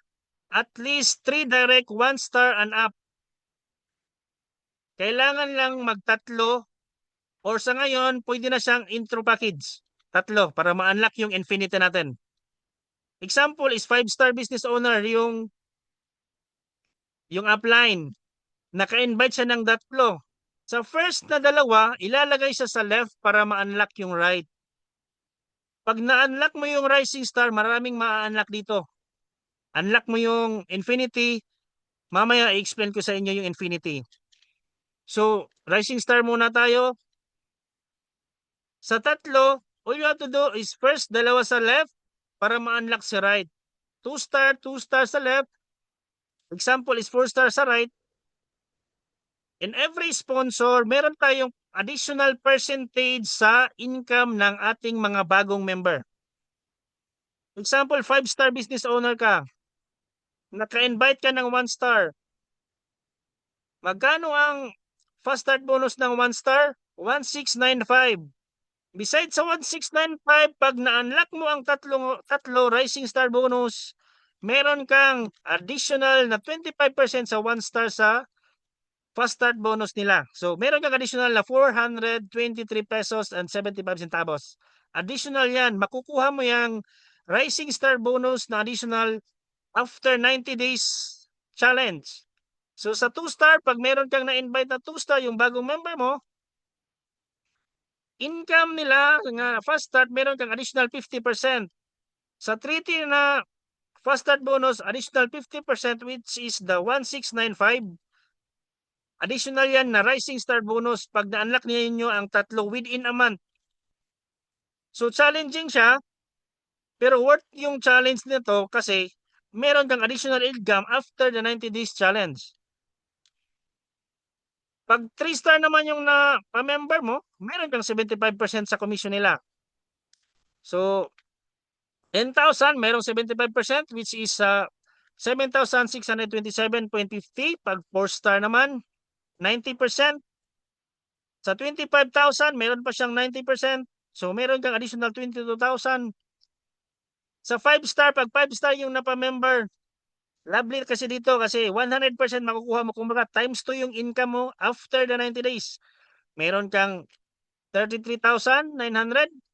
C: at least 3 direct 1-star and up. Kailangan lang magtatlo, or sa ngayon, pwede na siyang intro package. 3 para ma-unlock yung infinity natin. Example is 5-star business owner, yung upline. Naka-invite siya ng 3. Sa first na 2, ilalagay siya sa left para ma-unlock yung right. Pag na-unlock mo yung Rising Star, maraming ma-unlock dito. Unlock mo yung infinity, mamaya i-explain ko sa inyo yung infinity. So, Rising Star muna tayo. Sa 3, all you have to do is first 2 sa left para ma-unlock sa right. 2-star, 2-star sa left. Example is 4-star sa right. In every sponsor, meron tayong additional percentage sa income ng ating mga bagong member. Example, 5-star business owner ka. Naka-invite ka ng 1-star. Magkano ang fast start bonus ng 1-star? 1695. Besides sa 1695, pag na-unlock mo ang tatlo Rising Star bonus, meron kang additional na 25% sa 1-star sa fast start bonus nila. So, meron kang additional na 423 pesos and 75 centavos. Additional yan, makukuha mo yung Rising Star bonus na additional after 90 days challenge. So, sa 2-star, pag meron kang na-invite na 2-star, yung bagong member mo, income nila nga fast start, meron kang additional 50%. Sa 3T na fast start bonus, additional 50%, which is the 1695. Additional yan na Rising Star bonus pag na-unlock ninyo ang 3 within a month. So challenging siya, pero worth yung challenge nito kasi meron kang additional income after the 90 days challenge. Pag 3-star naman yung pa-member mo, meron kang 75% sa commission nila. So, 10,000, merong 75%, which is 7,627.50. Pag 4-star naman, 90%. Sa 25,000, meron pa siyang 90%. So, meron kang additional 22,000. Sa 5-star, pag 5-star yung napa-member, lovely kasi dito kasi 100% makukuha mo. Kumbaga, times 2 yung income mo after the 90 days. Meron kang 33,900.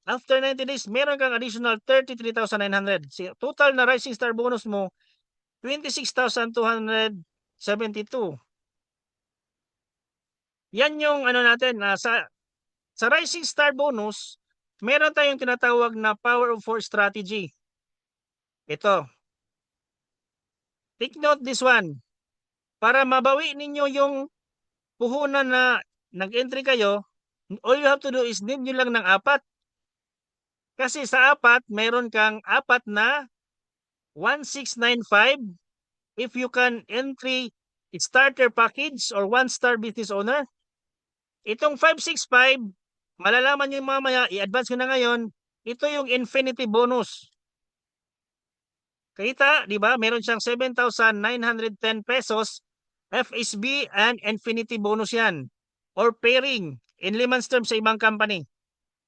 C: After 90 days, meron kang additional 33,900. Total na Rising Star bonus mo, 26,272. Yan yung ano natin, sa Rising Star bonus, meron tayong tinatawag na Power of 4 strategy. Ito. Take note this one. Para mabawi ninyo yung puhunan na nag-entry kayo, all you have to do is need nyo lang ng 4. Kasi sa 4, meron kang 4 na 1695 if you can entry starter package or 1-star business owner. Itong 565, malalaman nyo mamaya, i-advance ko na ngayon, ito yung infinity bonus. Kita, di ba? Meron siyang 7,910 pesos FSB and infinity bonus yan. Or pairing in layman's terms sa ibang company.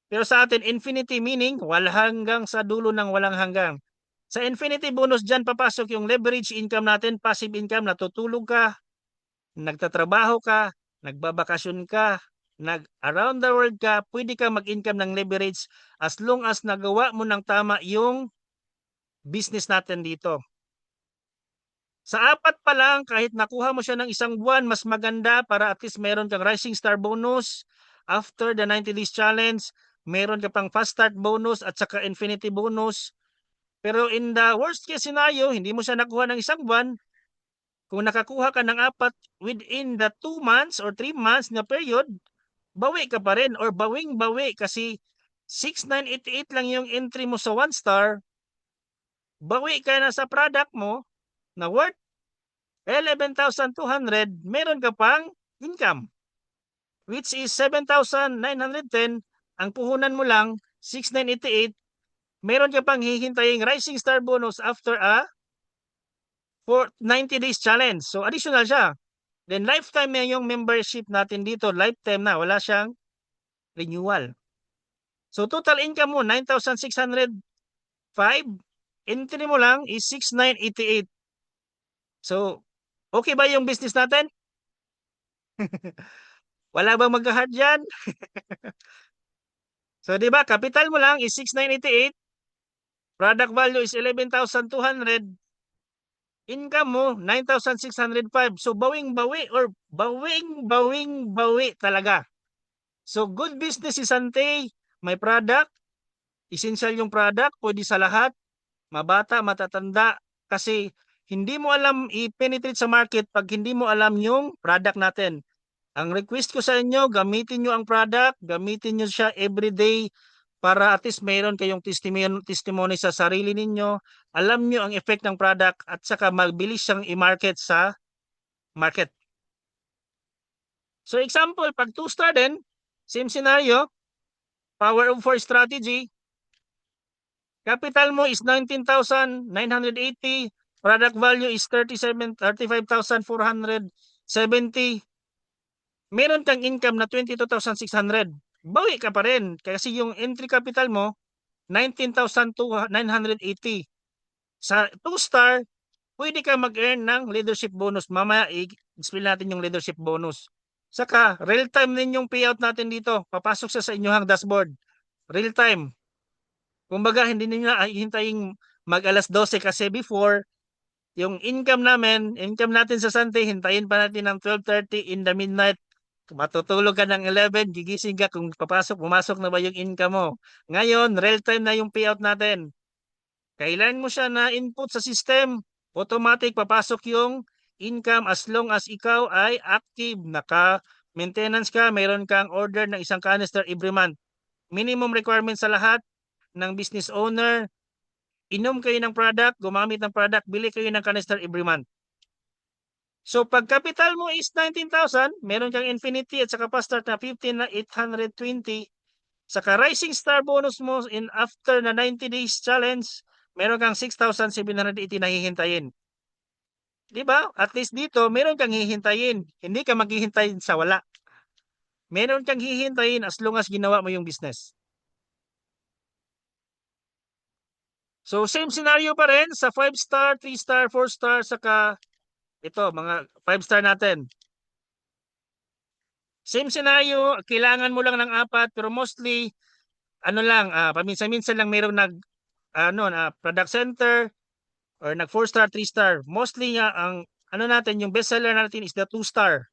C: Pero sa atin, infinity meaning walang hanggang sa dulo ng walang hanggang. Sa infinity bonus dyan papasok yung leverage income natin, passive income, natutulog ka, nagtatrabaho ka, nagbabakasyon ka, around the world ka, pwede ka mag-income ng leverage as long as nagawa mo ng tama yung business natin dito. Sa 4 pa lang, kahit nakuha mo siya ng 1 buwan, mas maganda para at least meron kang Rising Star bonus after the 90 days challenge, meron ka pang fast start bonus at saka infinity bonus. Pero in the worst case scenario, hindi mo siya nakuha ng isang buwan, kung nakakuha ka ng 4 within the 2 months or 3 months na period, bawi ka pa rin or bawing-bawi kasi 6,988 lang yung entry mo sa 1 star, bawi ka na sa product mo na worth 11,200, meron ka pang income, which is 7,910. Ang puhunan mo lang, 6,988, meron ka pang hihintaying rising star bonus after for 90 days challenge. So additional siya. Then lifetime na yung membership natin dito, lifetime na, wala siyang renewal. So total income mo 9,605, entry mo lang is 6,988. So okay ba yung business natin? Wala bang magka-hard diyan? So di ba, capital mo lang is 6,988, product value is 11,200, income mo 9,605. So bawing-bawi or bawing-bawi talaga. So good business si Sante, may product, essential yung product, pwede sa lahat, mabata, matatanda, kasi hindi mo alam i-penetrate sa market pag hindi mo alam yung product natin. Ang request ko sa inyo, gamitin nyo ang product, gamitin nyo siya everyday para at least mayroon kayong testimony sa sarili ninyo, alam nyo ang effect ng product at saka magbilis siyang i-market sa market. So example, pag 2-star din, same scenario, power of 4 strategy, capital mo is 19,980, product value is 35,470, meron kang income na 22,600. Bawi ka pa rin kasi yung entry capital mo 19,980. Sa 2-star, pwede ka mag-earn ng leadership bonus. Mamaya i-explain natin yung leadership bonus. Saka real time din yung payout natin dito. Papasok sa inyong dashboard. Real time. Kumbaga hindi niyo hintayin mag alas 12 kasi before yung income natin sa Sante, hintayin pa natin ng 12:30 in the midnight. Matutulog ka ng 11, gigising ka kung pumasok na ba yung income mo. Ngayon, real time na yung payout natin. Kailan mo siya na input sa system, automatic papasok yung income as long as ikaw ay active, naka-maintenance ka, mayroon kang order ng isang canister every month. Minimum requirement sa lahat ng business owner, inom kayo ng product, gumamit ng product, bili kayo ng canister every month. So pag capital mo is 19,000, meron kang infinity at saka fast start na 15,820, saka rising star bonus mo in after na 90 days challenge, meron kang 6,780 na hihintayin. Di ba? At least dito, meron kang hihintayin. Hindi ka maghihintayin sa wala. Meron kang hihintayin as long as ginawa mo yung business. So same scenario pa rin sa 5-star, 3-star, 4-star, saka ito, mga 5-star natin. Same scenario, kailangan mo lang ng 4, pero mostly, ano lang, paminsan-minsan lang mayroong product center, or nag 4-star, 3-star. Mostly nga, ang natin, yung bestseller natin is the 2-star.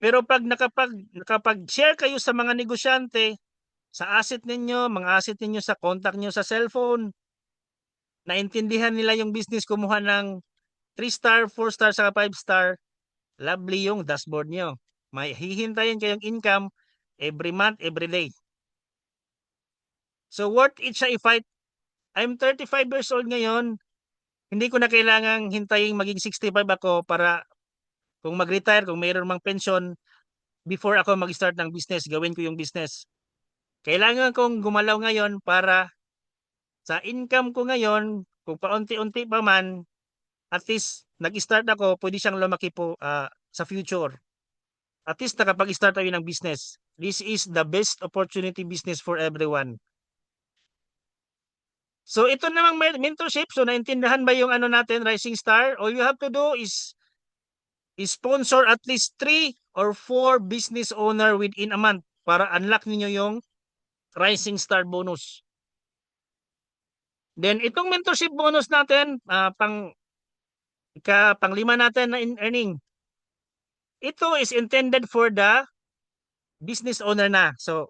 C: Pero pag nakapag-share kayo sa mga negosyante, sa asset ninyo, mga asset ninyo sa contact nyo sa cellphone, naintindihan nila yung business, kumuha ng 3-star, 4-star, saka 5-star, lovely yung dashboard nyo. May hihintayin kayong income every month, every day. So worth it siya i-fight. I'm 35 years old ngayon. Hindi ko na kailangang hintayin maging 65 ako para kung mag-retire, kung mayroon mang pension, before ako mag-start ng business, gawin ko yung business. Kailangan kong gumalaw ngayon para sa income ko ngayon, kung paunti-unti pa man, at least nag-start ako, pwede siyang lumaki po sa future. At least nakapag-start tayo ng business. This is the best opportunity business for everyone. So ito namang mentorship, so naintindihan ba yung natin, Rising Star? All you have to do is sponsor at least 3 or 4 business owner within a month para unlock niyo yung Rising Star bonus. Then itong mentorship bonus natin, pang-5 natin na in earning. ito is intended for the business owner na. So,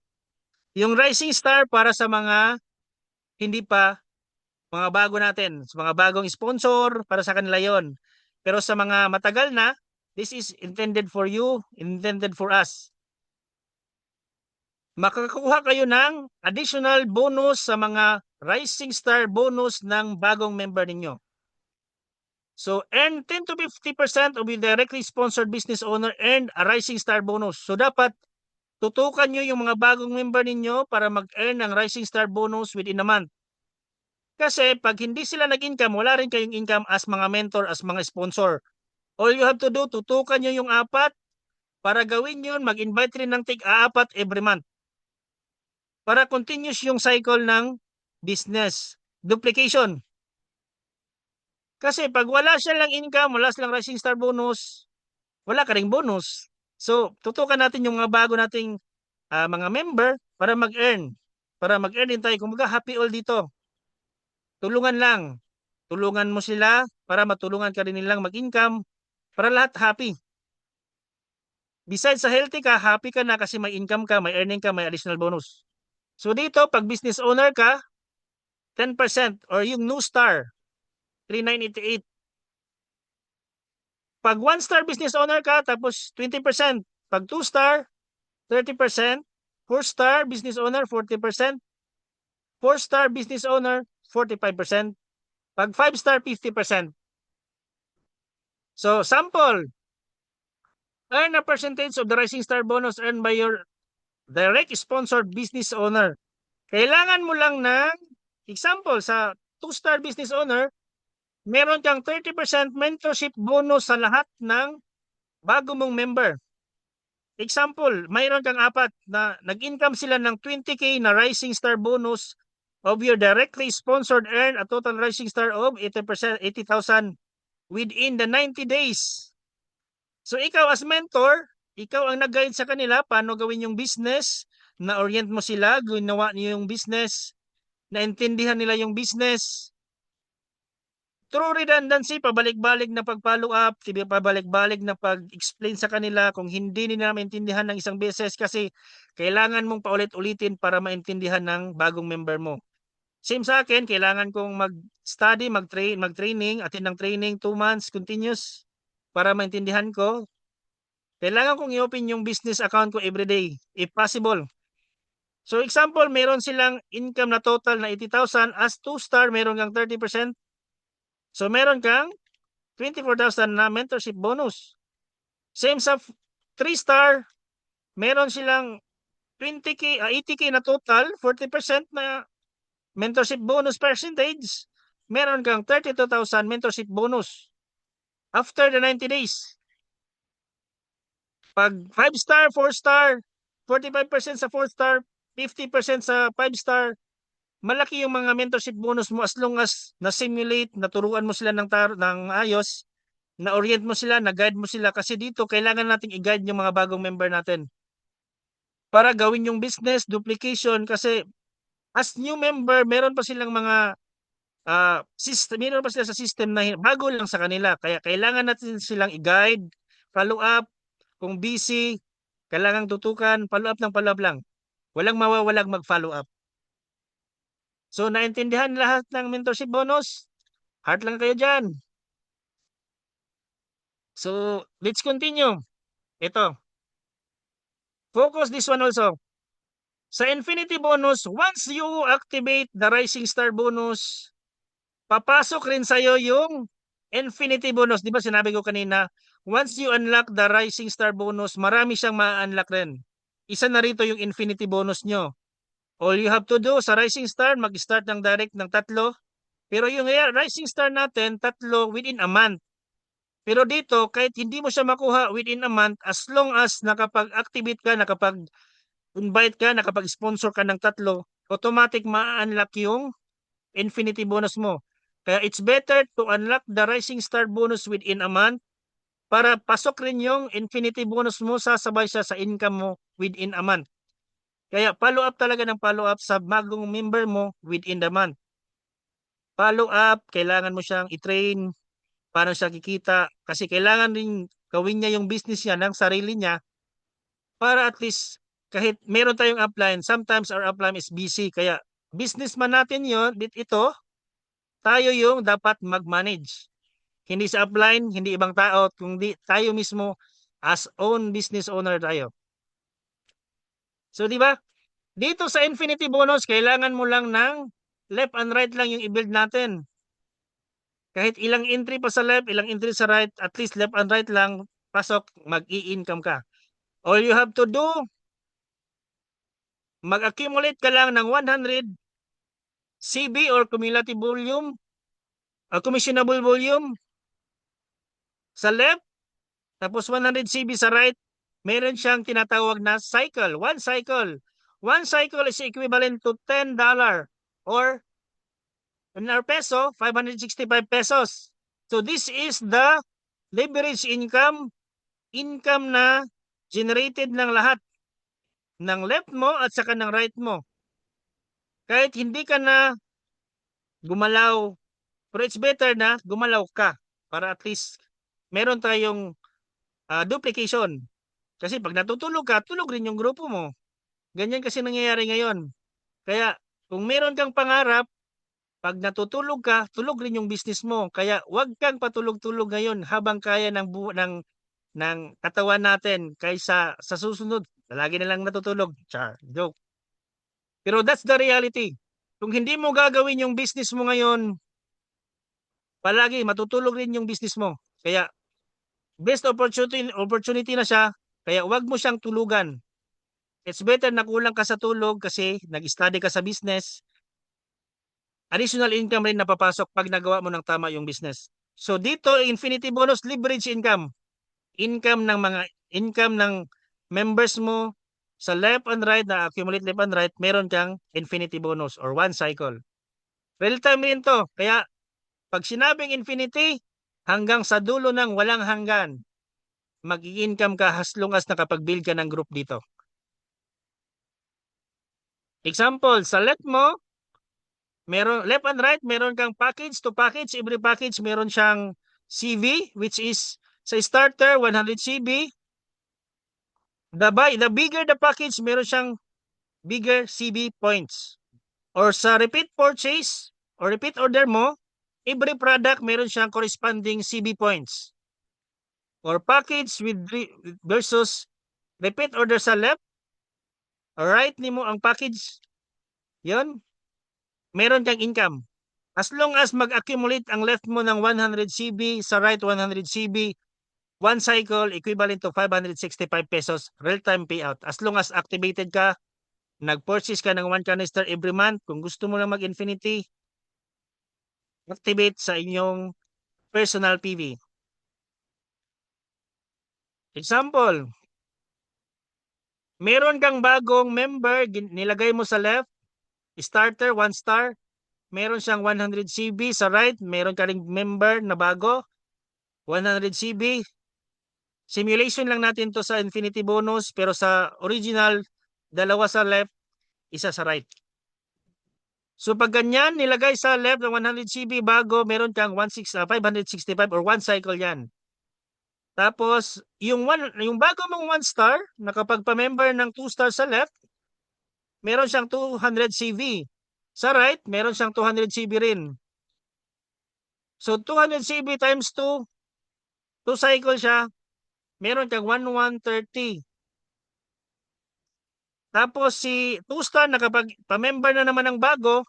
C: yung Rising Star para sa mga hindi pa, mga bago natin, sa mga bagong sponsor, para sa kanila yon. Pero sa mga matagal na, this is intended for you, intended for us. Makakakuha kayo ng additional bonus sa mga Rising Star bonus ng bagong member ninyo. So, earn 10 to 50% of your directly sponsored business owner earned a Rising Star bonus. So, dapat tutukan nyo yung mga bagong member ninyo para mag-earn ng Rising Star bonus within a month. Kasi pag hindi sila nag-income, wala rin kayong income as mga mentor, as mga sponsor. All you have to do, tutukan nyo yung 4 para gawin yun, mag-invite rin ng tig-4 every month. Para continuous yung cycle ng business. Duplication. Kasi pag wala siya lang income, wala silang Rising Star bonus, wala ka ring bonus. So, tutukan natin yung mga bago nating mga member para mag-earn. Para mag-earn din tayo. Kumbaga, happy all dito. Tulungan lang. Tulungan mo sila para matulungan ka rin nilang mag-income para lahat happy. Besides sa healthy ka, happy ka na kasi may income ka, may earning ka, may additional bonus. So dito, pag business owner ka, 10% or yung new star, 3,988. Pag 1-star business owner ka, tapos 20%. Pag 2-star, 30%. 4-star business owner, 40%. 4-star business owner, 45%. Pag 5-star, 50%. So, sample. Earn a percentage of the Rising Star bonus earned by your direct sponsored business owner. Kailangan mo lang ng, example, sa 2-star business owner, meron kang 30% mentorship bonus sa lahat ng bago mong member. Example, mayroon kang 4 na nag-income sila ng 20K na Rising Star bonus of your directly sponsored earn a total Rising Star of 80%, 80,000 within the 90 days. So ikaw as mentor, ikaw ang nag-guide sa kanila paano gawin yung business, na-orient mo sila, ginawa niyo yung business, naintindihan nila yung business. Through redundancy, pabalik-balik na pag-follow up, pabalik-balik na pag-explain sa kanila kung hindi nila maintindihan ng isang beses kasi kailangan mong paulit-ulitin para maintindihan ng bagong member mo. Same sa akin, kailangan kong mag-study, mag-training, attend ng training 2 months continuous para maintindihan ko. Kailangan kong i-open yung business account ko everyday, if possible. So example, meron silang income na total na 80,000, as 2-star, meron kang 30%. So meron kang 24,000 na mentorship bonus. Same sa 3-star, meron silang 20K, 80K na total, 40% na mentorship bonus percentage. Meron kang 32,000 mentorship bonus after the 90 days. Pag 5-star, 4-star, 45% sa 4-star, 50% sa 5-star, malaki yung mga mentorship bonus mo as long as na-simulate, naturuan mo sila ng ayos, na-orient mo sila, na-guide mo sila. Kasi dito, kailangan nating i-guide yung mga bagong member natin para gawin yung business duplication. Kasi as new member, meron pa silang mga system, meron pa sila sa system na bago lang sa kanila. Kaya kailangan natin silang i-guide, follow up. Kung busy, kailangang tutukan, follow up ng follow up lang. Walang mawawalag mag-follow up. So, naintindihan lahat ng mentorship bonus? Heart lang kayo dyan. So, let's continue. Ito. Focus this one also. Sa Infinity bonus, once you activate the Rising Star bonus, papasok rin sa'yo yung Infinity bonus. Di ba sinabi ko kanina, once you unlock the Rising Star bonus, marami siyang ma-unlock rin. Isa na rito yung Infinity bonus nyo. All you have to do sa Rising Star, mag-start ng direct ng 3. Pero yung Rising Star natin, 3 within a month. Pero dito, kahit hindi mo siya makuha within a month, as long as nakapag-activate ka, nakapag-invite ka, nakapag-sponsor ka ng 3, automatic ma-unlock yung Infinity bonus mo. Kaya it's better to unlock the Rising Star bonus within a month para pasok rin yung Infinity bonus mo, sasabay siya sa income mo within a month. Kaya follow up talaga ng follow up sa bagong member mo within the month. Follow up, kailangan mo siyang i-train, paano siya kikita, kasi kailangan rin gawin niya yung business niya ng sarili niya para at least kahit meron tayong upline, sometimes our upline is busy. Kaya businessman natin yon, ito, tayo yung dapat mag-manage. Hindi sa upline, hindi ibang tao, kundi tayo mismo as own business owner tayo. So, di ba? Dito sa infinity bonus, kailangan mo lang ng left and right lang yung i-build natin. Kahit ilang entry pa sa left, ilang entry sa right, at least left and right lang, pasok, mag-i-income ka. All you have to do, mag-accumulate ka lang ng 100 CB or cumulative volume, commissionable volume sa left, tapos 100 CB sa right, meron siyang tinatawag na cycle, one cycle. One cycle is equivalent to $10 or in our peso, 565 pesos. So this is the leverage income, income na generated ng lahat ng left mo at saka ng right mo. Kahit hindi ka na gumalaw, pero it's better na gumalaw ka para at least meron tayong duplication. Kasi pag natutulog ka, tulog rin yung grupo mo. Ganyan kasi nangyayari ngayon. Kaya kung meron kang pangarap, pag natutulog ka, tulog rin yung business mo. Kaya wag kang patulog-tulog ngayon habang kaya ng katawan natin kaysa sa susunod. Lagi na lang natutulog. Char, joke. Pero that's the reality. Kung hindi mo gagawin yung business mo ngayon, palagi matutulog rin yung business mo. Kaya best opportunity na siya. Kaya wag mo siyang tulugan. It's better na kulang ka sa tulog kasi nag-study ka sa business. Additional income rin napapasok pag nagawa mo ng tama yung business. So dito, infinity bonus, leverage income. Income ng members mo sa left and right, na accumulate left and right, meron kang infinity bonus or one cycle. Real time rin to. Kaya pag sinabing infinity, hanggang sa dulo ng walang hanggan, mag-i-income ka as long as nakapag-build ka ng group dito. Example, sa left mo, meron left and right, meron kang package to package. Every package meron siyang CV, which is sa starter 100 CV. The bigger the package, meron siyang bigger CV points. Or sa repeat purchase or repeat order mo, every product meron siyang corresponding CV points. Or package versus repeat order sa left, or right nimo ang package, yon, meron kang income. As long as mag-accumulate ang left mo ng 100 CB, sa right 100 CB, one cycle equivalent to 565 pesos real-time payout. As long as activated ka, nag-purchase ka ng 1 canister every month, kung gusto mo lang mag-infinity, activate sa inyong personal PV. Example, meron kang bagong member, nilagay mo sa left, starter, 1 star, meron siyang 100 CB. Sa right, meron ka ring member na bago, 100 CB. Simulation lang natin to sa infinity bonus, pero sa original, dalawa sa left, isa sa right. So pag ganyan, nilagay sa left ng 100 CB bago, meron kang 565 or 1 cycle yan. Tapos, yung bago mong 1 star, nakapagpa-member ng 2 star sa left, meron siyang 200 CV. Sa right, meron siyang 200 CV rin. So 200 CV times 2, 2 cycle siya, meron kang 130. Tapos si 2 star, nakapag-member na naman ng bago,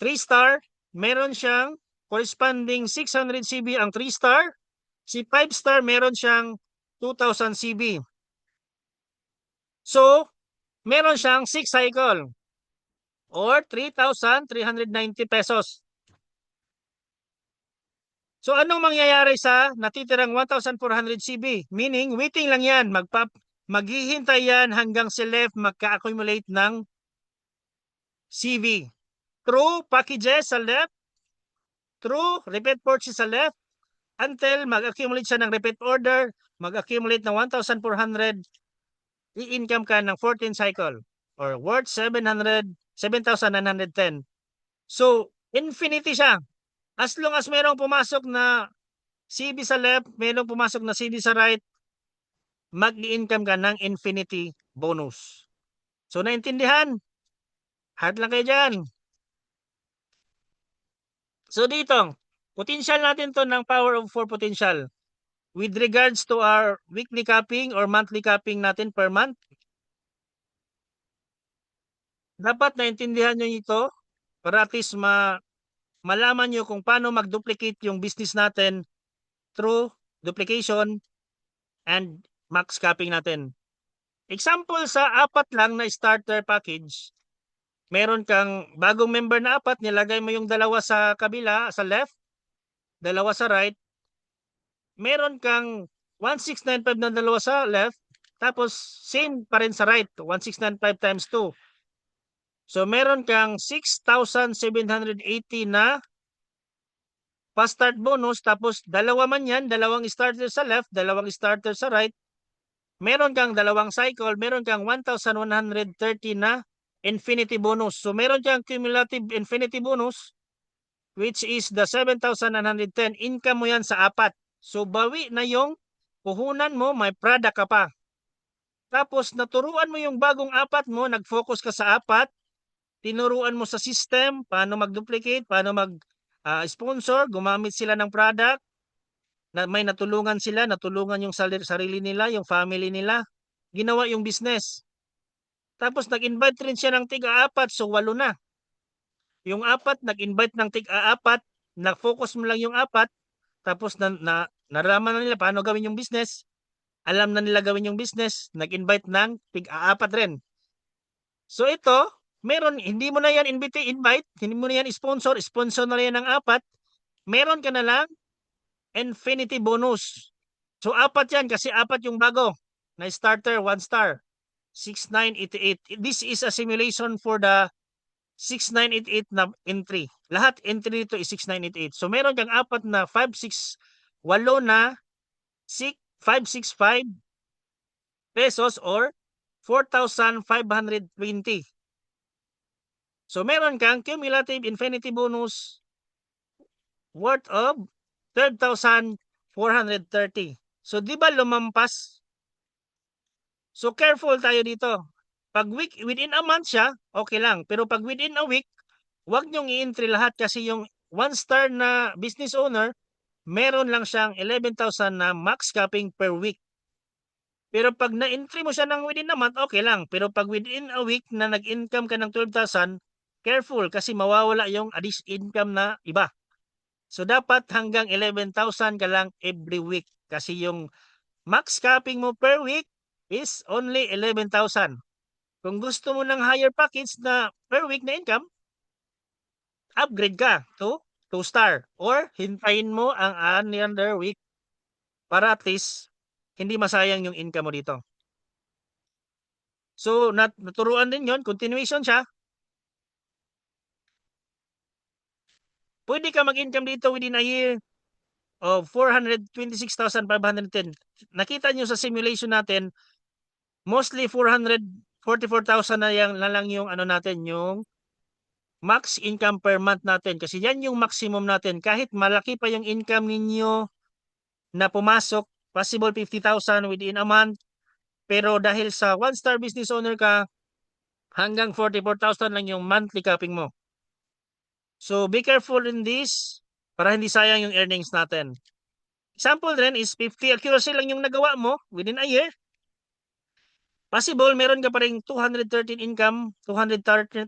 C: 3 star, meron siyang corresponding 600 CB ang 3 star. Si 5 star, meron siyang 2,000 CB. So, meron siyang 6 cycle or 3,390 pesos. So, anong mangyayari sa natitirang 1,400 CB? Meaning, waiting lang yan. Maghihintay yan hanggang si left magka-accumulate ng CV. Through packages sa left, through repeat purchase sa left, until mag-accumulate siya ng repeat order, mag-accumulate ng 1,400, i-income ka ng 14 cycle or worth 7,910. So, infinity siya. As long as merong pumasok na CB sa left, mayroong pumasok na CB sa right, mag-i-income ka ng infinity bonus. So, naintindihan? Heart lang kayo dyan. So, dito, potential natin to ng power of 4 potential. With regards to our weekly capping or monthly capping natin per month, dapat naintindihan nyo ito para at least malaman nyo kung paano mag-duplicate yung business natin through duplication and max capping natin. Example sa 4 lang na starter package, meron kang bagong member na 4, nilagay mo yung 2 sa kabila, sa left, 2 sa right, meron kang 1695 na 2 sa left, tapos same pa rin sa right, 1695 times 2. So meron kang 6,780 na pa-start bonus, tapos 2 man yan, 2 starter sa left, 2 starter sa right, meron kang 2 cycle, meron kang 1,130 na infinity bonus. So meron kang cumulative infinity bonus which is the 7,910. Income mo yan sa 4. So bawi na yung puhunan mo, may product ka pa. Tapos naturuan mo yung bagong 4 mo, nag-focus ka sa 4, tinuruan mo sa system, paano mag-duplicate, paano mag-sponsor, gumamit sila ng product, na may natulungan sila, natulungan yung sarili nila, yung family nila, ginawa yung business. Tapos nag-invite rin siya ng tig-4, so 8 na. Yung 4, nag-invite ng tig-4, na-focus mo lang yung 4, tapos naraman na nila paano gawin yung business, alam na nila gawin yung business, nag-invite ng tig-4 rin. So ito, hindi mo na yan invite, hindi mo na yan sponsor na yan ng 4, meron ka na lang infinity bonus. So 4 yan kasi 4 yung bago na starter, 1 star, 6988. This is a simulation for the 6988 na entry. Lahat entry nito is 6988. So meron kang 4 na 8 na 565 pesos or 4,520. So meron kang cumulative infinity bonus worth of 12,430. So di ba lumampas? So careful tayo dito. Pag within a month siya, okay lang. Pero pag within a week, huwag nyong i-entry lahat kasi yung 1 star na business owner, meron lang siyang 11,000 na max capping per week. Pero pag na-entry mo siya ng within a month, okay lang. Pero pag within a week na nag-income ka ng 12,000, careful kasi mawawala yung additional income na iba. So dapat hanggang 11,000 ka lang every week kasi yung max capping mo per week is only 11,000. Kung gusto mo ng higher package na per week na income, upgrade ka to 2 star or hintayin mo ang another week para at least hindi masayang yung income mo dito. So naturuan din yon, continuation siya. Pwede ka mag-income dito within a year of 426,510. Nakita nyo sa simulation natin, mostly 444,000 na lang yung ano natin, yung max income per month natin. Kasi yan yung maximum natin. Kahit malaki pa yung income ninyo na pumasok, possible 50,000 within a month. Pero dahil sa 1 star business owner ka, hanggang 44,000 lang yung monthly capping mo. So be careful in this para hindi sayang yung earnings natin. Example rin is 50 accuracy lang yung nagawa mo within a year. Possible meron ka pa rin 213 income, 213,000,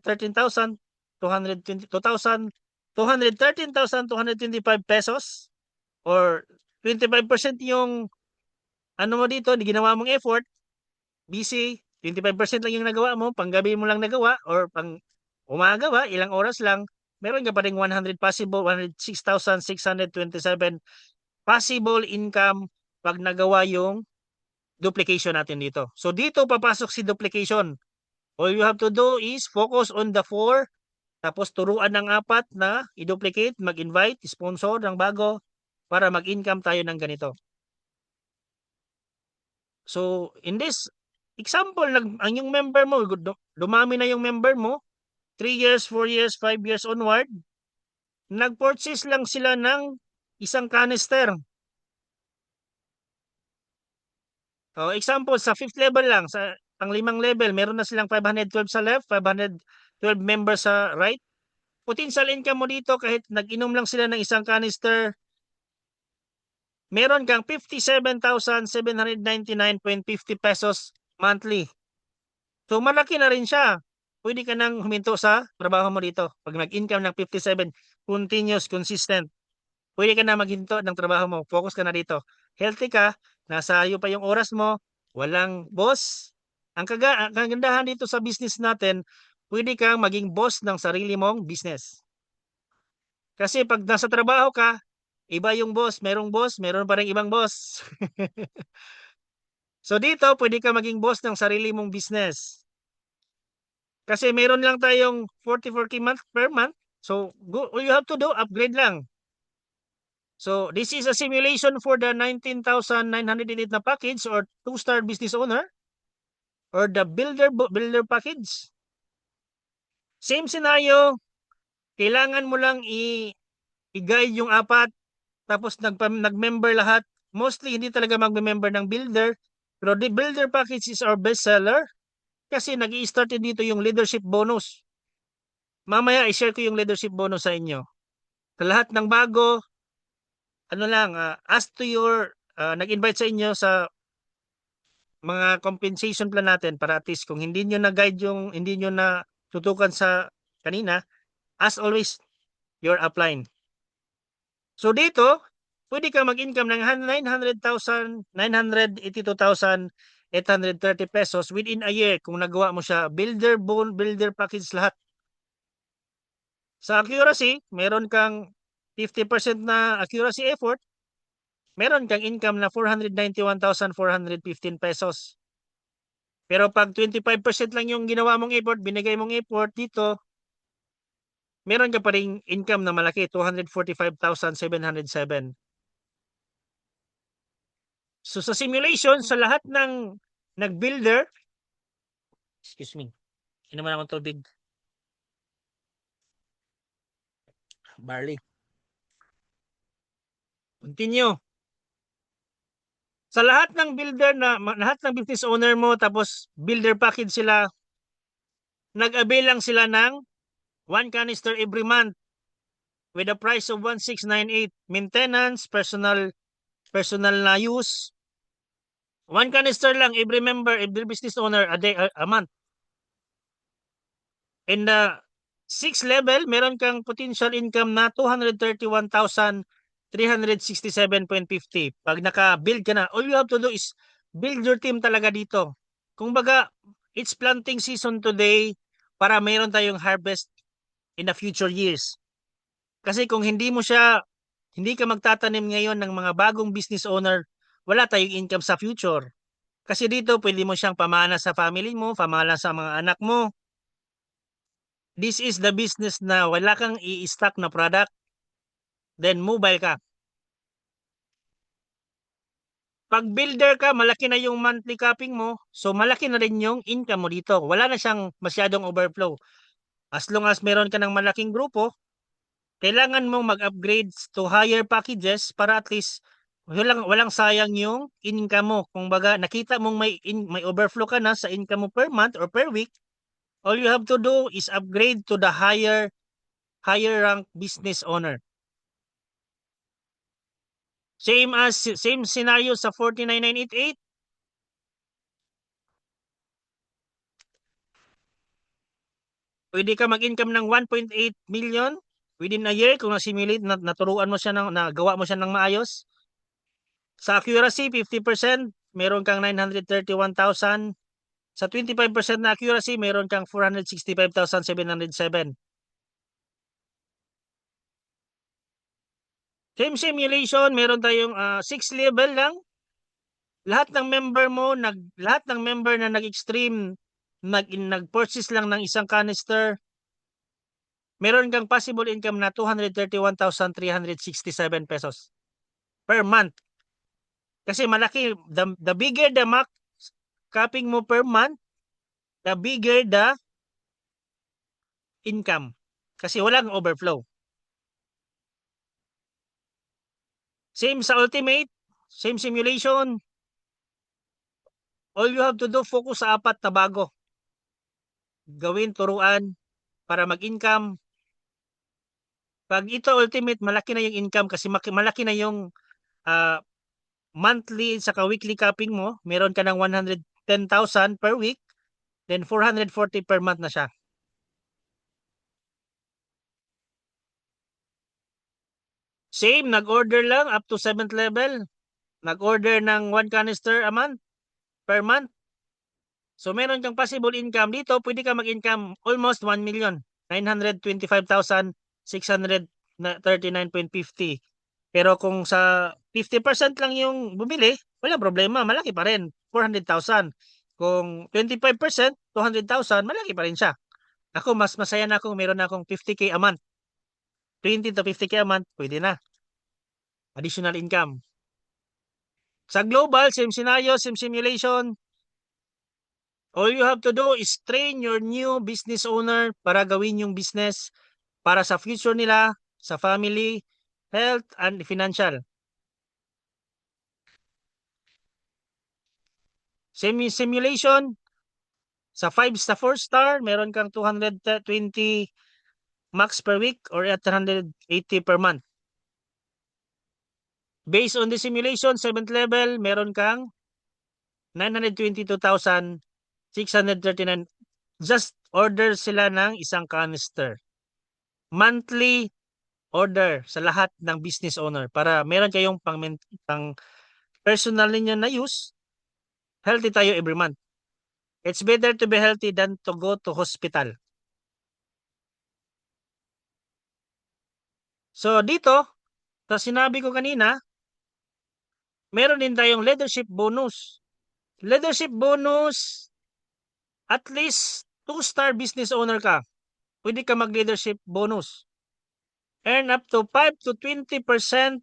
C: 222,000, 213,225 pesos or 25% yung ano mo dito, hindi ginawa mong effort, busy, 25% lang yung nagawa mo, panggabi mo lang nagawa or pang umagawa, ilang oras lang, meron ka pa rin 100 possible, 106,627 possible income pag nagawa yung duplication natin dito. So dito papasok si duplication. All you have to do is focus on the 4, tapos turuan ng 4 na i-duplicate, mag-invite, sponsor ng bago para mag-income tayo ng ganito. So in this example, ang yung member mo, dumami na yung member mo, 3 years, 4 years, 5 years onward, nag-purchase lang sila ng isang canister. Example, sa 5th level lang, sa pang-limang level, meron na silang 512 sa left, 512 members sa right. Potential income mo dito kahit nag-inom lang sila ng isang canister, meron kang 57,799.50 pesos monthly. So malaki na rin siya. Pwede ka nang huminto sa trabaho mo dito. Pag nag-income ng 57, continuous, consistent. Pwede ka na maghinto ng trabaho mo. Focus ka na dito. Healthy ka, nasa iyo pa yung oras mo, walang boss. Ang kagandahan dito sa business natin, pwede kang maging boss ng sarili mong business. Kasi pag nasa trabaho ka, iba yung boss, meron pa rin ibang boss. So dito, pwede ka maging boss ng sarili mong business. Kasi meron lang tayong 40 month per month. So all you have to do, upgrade lang. So this is a simulation for the 19,908 na package or 2-star business owner or the builder package. Same scenario, kailangan mo lang i-guide yung apat tapos nag-member lahat. Mostly hindi talaga magme-member ng builder, pero the builder package is our best seller kasi nag-i-start dito yung leadership bonus. Mamaya i-share ko yung leadership bonus sa inyo. Sa lahat ng bago, ano lang, as to your nag-invite sa inyo sa mga compensation plan natin para at least kung hindi nyo na-guide yung, hindi nyo na tutukan sa kanina, as always, your upline. So dito, pwede ka mag-income ng 982,830 pesos within a year kung nagawa mo siya builder package lahat. Sa accuracy, meron kang 50% na accuracy effort, meron kang income na 491,415 pesos. Pero pag 25% lang yung ginawa mong effort, binigay mong effort dito, meron ka pa ring income na malaki, 245,707. So sa simulation, sa lahat ng nag-builder, excuse me, inuman akong tubig. Barley. Continue. Sa lahat ng builder lahat ng business owner mo, tapos builder package sila, nag-avail lang sila ng 1 canister every month with a price of 1,698. Maintenance, personal na use. 1 canister lang every member, every business owner a month. In the 6th level, meron kang potential income na 231,367.50. Pag naka-build ka na, all you have to do is build your team talaga dito. Kung baga, it's planting season today para mayroon tayong harvest in the future years. Kasi kung hindi ka magtatanim ngayon ng mga bagong business owner, wala tayong income sa future. Kasi dito, pwede mo siyang pamana sa family mo, pamana sa mga anak mo. This is the business na wala kang i-stock na product, then mobile ka. Pag builder ka, malaki na yung monthly capping mo, so malaki na rin yung income mo dito. Wala na siyang masyadong overflow. As long as meron ka ng malaking grupo, kailangan mong mag-upgrade to higher packages para at least walang sayang yung income mo. Kung baga, nakita mong may overflow ka na sa income mo per month or per week, all you have to do is upgrade to the higher rank business owner. Same scenario sa 49,988. Pwede ka mag-income ng 1.8 million within a year kung na-simulate, naturuan mo siya nagawa mo siya ng maayos. Sa accuracy, 50%, meron kang 931,000. Sa 25% na accuracy, meron kang 465,707. Same simulation, meron tayong 6 level lang. Lahat ng member na nag-extreme, nag-purchase lang ng isang canister, meron kang possible income na 231,367 pesos per month. Kasi malaki, the bigger the max capping mo per month, the bigger the income. Kasi walang overflow. Same sa ultimate, same simulation. All you have to do, focus sa 4 na bago. Gawin, turuan, para mag-income. Pag ito ultimate, malaki na yung income kasi malaki na yung ah, monthly saka weekly capping mo. Meron ka ng 110,000 per week, then 440 per month na siya. Same, nag-order lang up to 7th level. Nag-order ng 1 canister a month, per month. So meron kang possible income dito, pwede ka mag-income almost 1,925,639.50. Pero kung sa 50% lang yung bumili, wala problema, malaki pa rin, 400,000. Kung 25%, 200,000, malaki pa rin siya. Ako, mas masaya na kung meron na akong 50K a month. 20 to 50K a month, pwede na. Additional income. Sa global, same scenario, same simulation. All you have to do is train your new business owner para gawin yung business para sa future nila, sa family, health, and financial. Simulation, sa 4 star, meron kang 220 max per week or 880 per month. Based on the simulation, 7th level, meron kang 922,639. Just order sila ng isang canister. Monthly order sa lahat ng business owner para meron kayong pang personal ninyo na use. Healthy tayo every month. It's better to be healthy than to go to hospital. So dito, sa sinabi ko kanina, meron din tayong leadership bonus. Leadership bonus, at least 2-star business owner ka. Pwede ka mag-leadership bonus. Earn up to 5 to 20%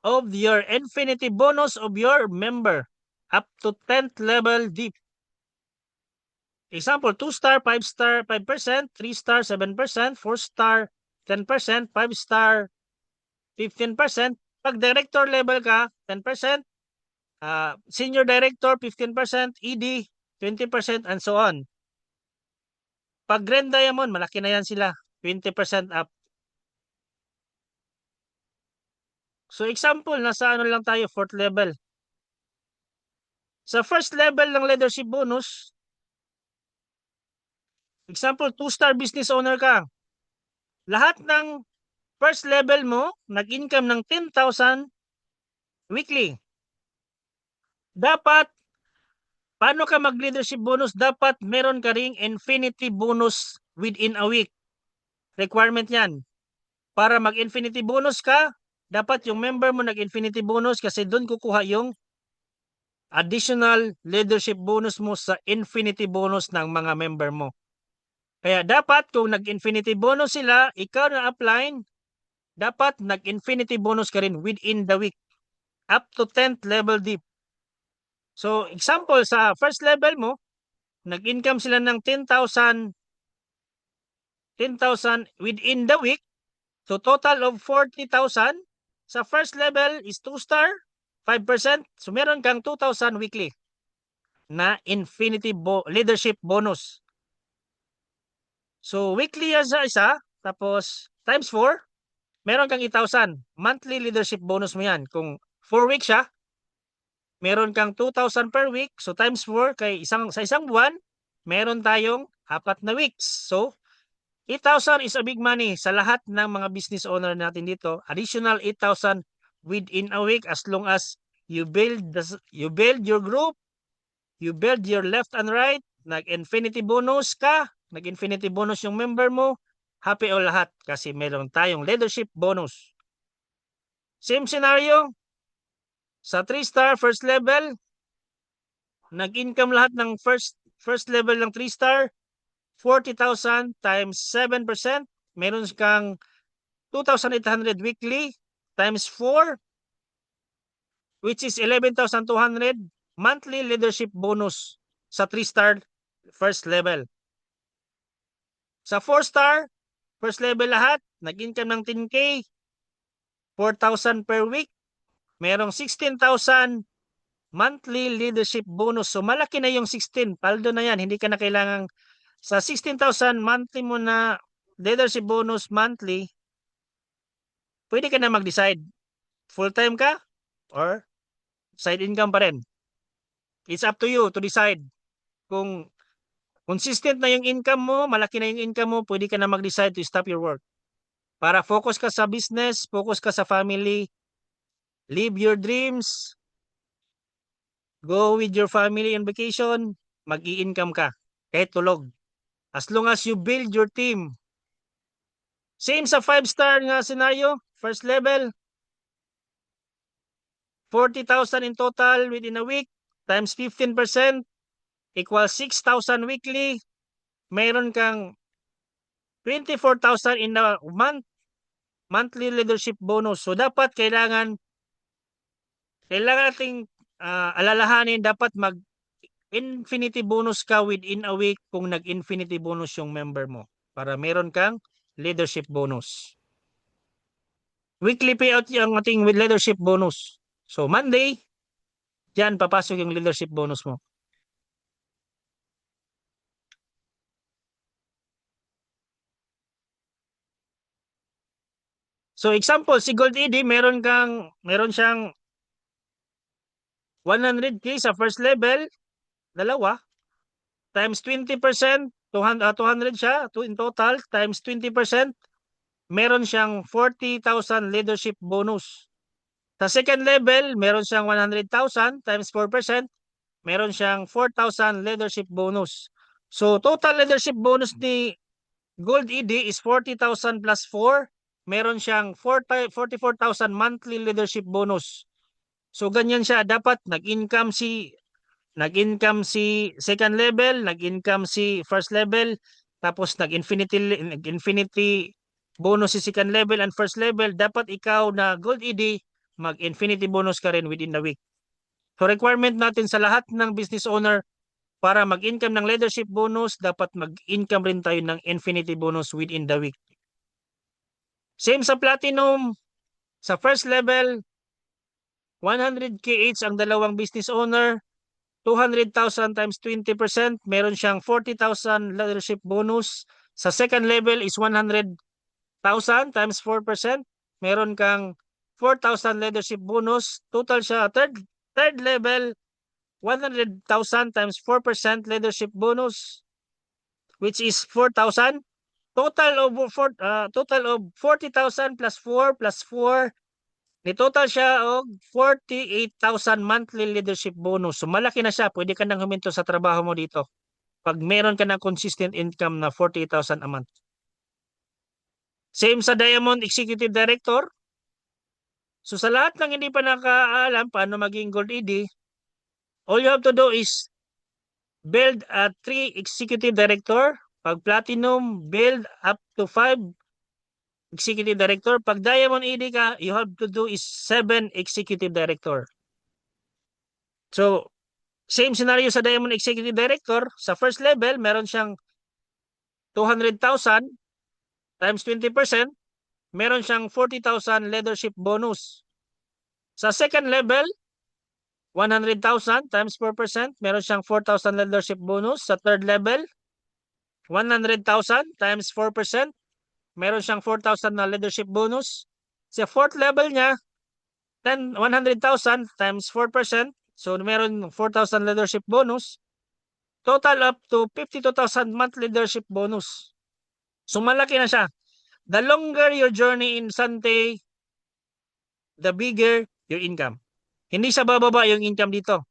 C: of your infinity bonus of your member up to 10th level deep. Example, 2-star, 5-star, 5%, 3-star, 7%, 4-star, 10%, 5-star, 15%. Pag director level ka, 10%, senior director, 15%, ED, 20%, and so on. Pag Grand Diamond, malaki na yan sila, 20% up. So example, nasa ano lang tayo, 4th level. Sa first level ng leadership bonus, example, 2-star business owner ka. Lahat ng first level mo, nag-income ng 10,000 weekly. Dapat, paano ka mag-leadership bonus? Dapat meron ka ring infinity bonus within a week. Requirement yan. Para mag-infinity bonus ka, dapat yung member mo nag-infinity bonus kasi doon kukuha yung additional leadership bonus mo sa infinity bonus ng mga member mo. Kaya dapat kung nag-infinity bonus sila, ikaw na upline, dapat nag-infinity bonus ka rin within the week. Up to 10th level deep. So example, sa first level mo, nag-income sila ng 10,000 within the week. So total of 40,000. Sa first level is 2-star, 5%. So meron kang 2,000 weekly na infinity leadership bonus. So weekly yan sa isa, tapos times 4, meron kang 8,000. Monthly leadership bonus mo yan. Kung 4 weeks siya, meron kang 2,000 per week. So times 4, sa isang buwan, meron tayong 4 na weeks. So 8,000 is a big money sa lahat ng mga business owner natin dito. Additional 8,000 within a week as long as you build your group, you build your left and right, nag-infinity bonus ka, nag-infinity bonus yung member mo, happy all lahat kasi meron tayong leadership bonus. Same scenario, sa 3-star first level, nag-income lahat ng first level ng 3-star, 40,000 times 7%, meron kang 2,800 weekly times 4, which is 11,200 monthly leadership bonus sa 3-star first level. Sa 4-star, first level lahat, nag-income ng 10K, 4,000 per week, merong 16,000 monthly leadership bonus. So malaki na yung 16. Paldo na yan. Hindi ka na kailangang sa 16,000 monthly mo na leadership bonus monthly, pwede ka na mag-decide. Full-time ka or side income pa rin. It's up to you to decide. Kung consistent na yung income mo, malaki na yung income mo, pwede ka na mag-decide to stop your work. Para focus ka sa business, focus ka sa family, live your dreams, go with your family on vacation, mag-i-income ka kahit tulog. As long as you build your team. Same sa 5-star nga scenario, first level, 40,000 in total within a week, times 15% equals 6,000 weekly. Mayroon kang 24,000 in a month, monthly leadership bonus. So dapat kailangan nating alalahanin, dapat mag-infinity bonus ka within a week kung nag-infinity bonus yung member mo para meron kang leadership bonus. Weekly payout yung ating with leadership bonus. So Monday, diyan papasok yung leadership bonus mo. So example, si Gold ED, meron siyang 100K sa first level, dalawa, times 20%, 200 siya, in total, times 20%, meron siyang 40,000 leadership bonus. Sa second level, meron siyang 100,000 times 4%, meron siyang 4,000 leadership bonus. So total leadership bonus ni Gold ED is 40,000 plus 4, meron siyang 44,000 monthly leadership bonus. So ganyan siya, dapat nag-income si second level, nag-income si first level, tapos nag-infinity bonus si second level and first level. Dapat ikaw na Gold ED, mag-infinity bonus ka rin within the week. So requirement natin sa lahat ng business owner, para mag-income ng leadership bonus, dapat mag-income rin tayo ng infinity bonus within the week. Same sa platinum, sa first level, 100K each ang dalawang business owner, 200,000 times 20%, meron siyang 40,000 leadership bonus. Sa second level is 100,000 times 4%, meron kang 4,000 leadership bonus. Total siya, third level, 100,000 times 4% leadership bonus, which is 4,000. Total of 40,000 plus 4 plus 4, ni total siya og 48,000 monthly leadership bonus. So malaki na siya, pwede ka nang huminto sa trabaho mo dito pag meron ka ng consistent income na 48,000 a month. Same sa Diamond Executive Director. So sa lahat ng hindi pa nakaalam paano maging Gold ED, all you have to do is build a 3 Executive Director. Pag Platinum, build up to 5 Executive Director. Pag Diamond ED ka, you have to do is 7 Executive Director. So, same scenario sa Diamond Executive Director. Sa first level, meron siyang 200,000 times 20%. Meron siyang 40,000 leadership bonus. Sa second level, 100,000 times 4%. Meron siyang 4,000 leadership bonus. Sa third level, 100,000 times 4%. Meron siyang 4,000 na leadership bonus. Sa fourth level niya, 100,000 times 4%. So, meron 4,000 leadership bonus. Total up to 52,000 monthly leadership bonus. So, malaki na siya. The longer your journey in Sante, the bigger your income. Hindi sa bababa yung income dito.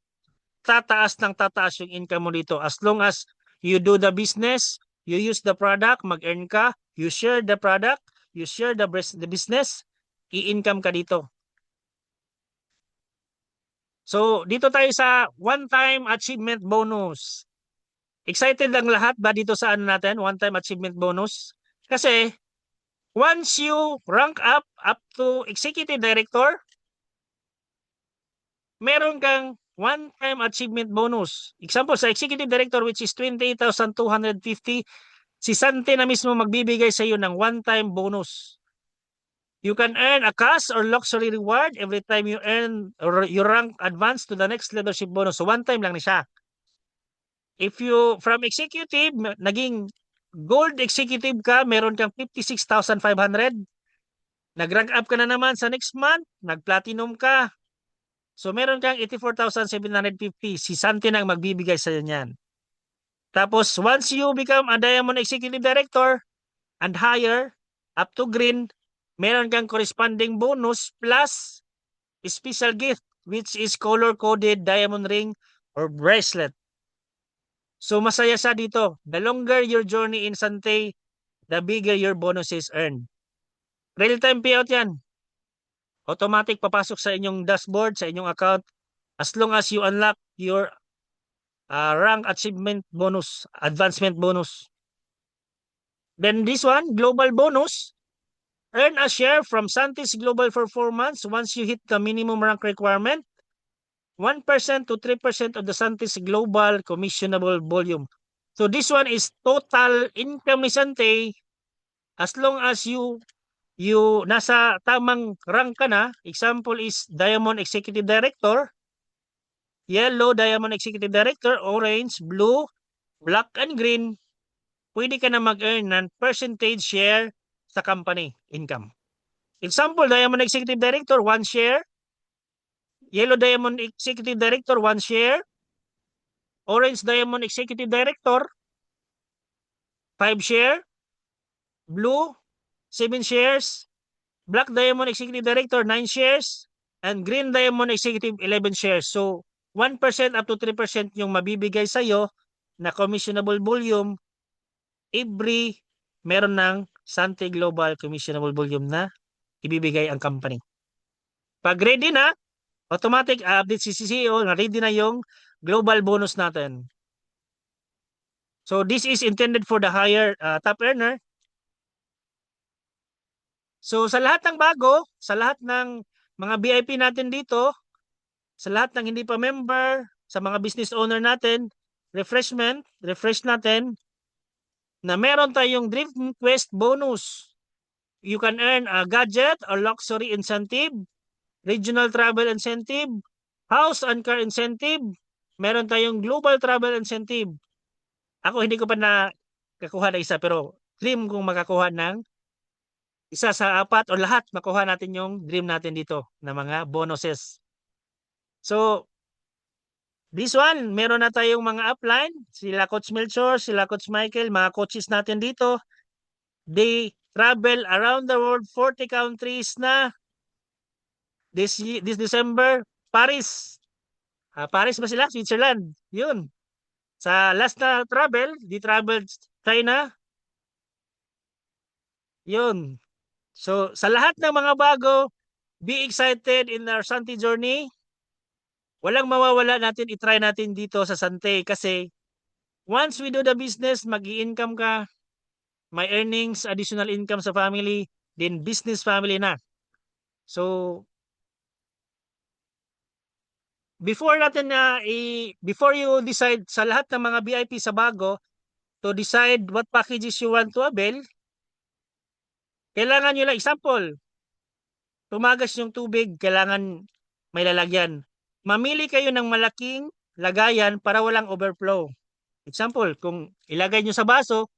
C: Tataas ng tataas yung income mo dito. As long as you do the business, you use the product, mag-earn ka, you share the product, you share the business, i-income ka dito. So, dito tayo sa one-time achievement bonus. Excited lang lahat ba dito sa ano natin, one-time achievement bonus? Kasi, once you rank up to Executive Director, meron kang one-time achievement bonus. Example, sa Executive Director, which is 28,250, si Sante na mismo magbibigay sa iyo ng one-time bonus. You can earn a cash or luxury reward every time you earn or you rank advance to the next leadership bonus. So one time lang ni siya. If you from executive, naging gold executive ka, meron kang 56,500. Nag-rank up ka na naman sa next month, nag-platinum ka. So meron kang 84,750. Si Santi nang magbibigay sa niyan. Tapos once you become a Diamond Executive Director and higher, up to green, meron kang corresponding bonus plus special gift which is color-coded diamond ring or bracelet. So masaya siya dito. The longer your journey in Sante, the bigger your bonuses earned. Real-time payout yan. Automatic papasok sa inyong dashboard, sa inyong account as long as you unlock your rank achievement bonus, advancement bonus. Then this one, global bonus. Earn a share from Santis Global Performance once you hit the minimum rank requirement. 1% to 3% of the Santis Global commissionable volume. So this one is total income ni Sante as long as you nasa tamang rank ka na. Example is Diamond Executive Director, yellow Diamond Executive Director, orange, blue, black, and green. Pwede ka na mag-earn ng percentage share sa company income. Example, Diamond Executive Director, 1 share. Yellow Diamond Executive Director, 1 share. Orange Diamond Executive Director, 5 share. Blue, 7 shares. Black Diamond Executive Director, 9 shares. And Green Diamond Executive, 11 shares. So, 1% up to 3% yung mabibigay sa'yo na commissionable volume every meron ng Sante Global commissionable volume na ibibigay ang company. Pag ready na, automatic update si CEO na ready na yung global bonus natin. So this is intended for the higher top earner. So sa lahat ng bago, sa lahat ng mga VIP natin dito, sa lahat ng hindi pa member, sa mga business owner natin, refresh natin na meron tayong Dream Quest bonus. You can earn a gadget or luxury incentive, regional travel incentive, house and car incentive, meron tayong global travel incentive. Ako hindi ko pa nakakuha na isa pero dream kong makakuha ng isa sa 4 o lahat makuha natin yung dream natin dito na mga bonuses. So, this one, meron na tayong mga upline, sila Coach Melchor, sila Coach Michael, mga coaches natin dito. They travel around the world, 40 countries na. This December, Paris. Paris ba sila? Switzerland. Yun. Sa last na travel, di travel China. Yun. So, sa lahat ng mga bago, be excited in our Sante journey. Walang mawawala natin, itry natin dito sa Sante kasi once we do the business, mag-i-income ka, may earnings, additional income sa family, then business family na. So, before you decide sa lahat ng mga VIP sa bago, to decide what packages you want to avail, kailangan nyo lang, example, tumagas yung tubig, kailangan may lalagyan. Mamili kayo ng malaking lagayan para walang overflow. Example, kung ilagay nyo sa baso,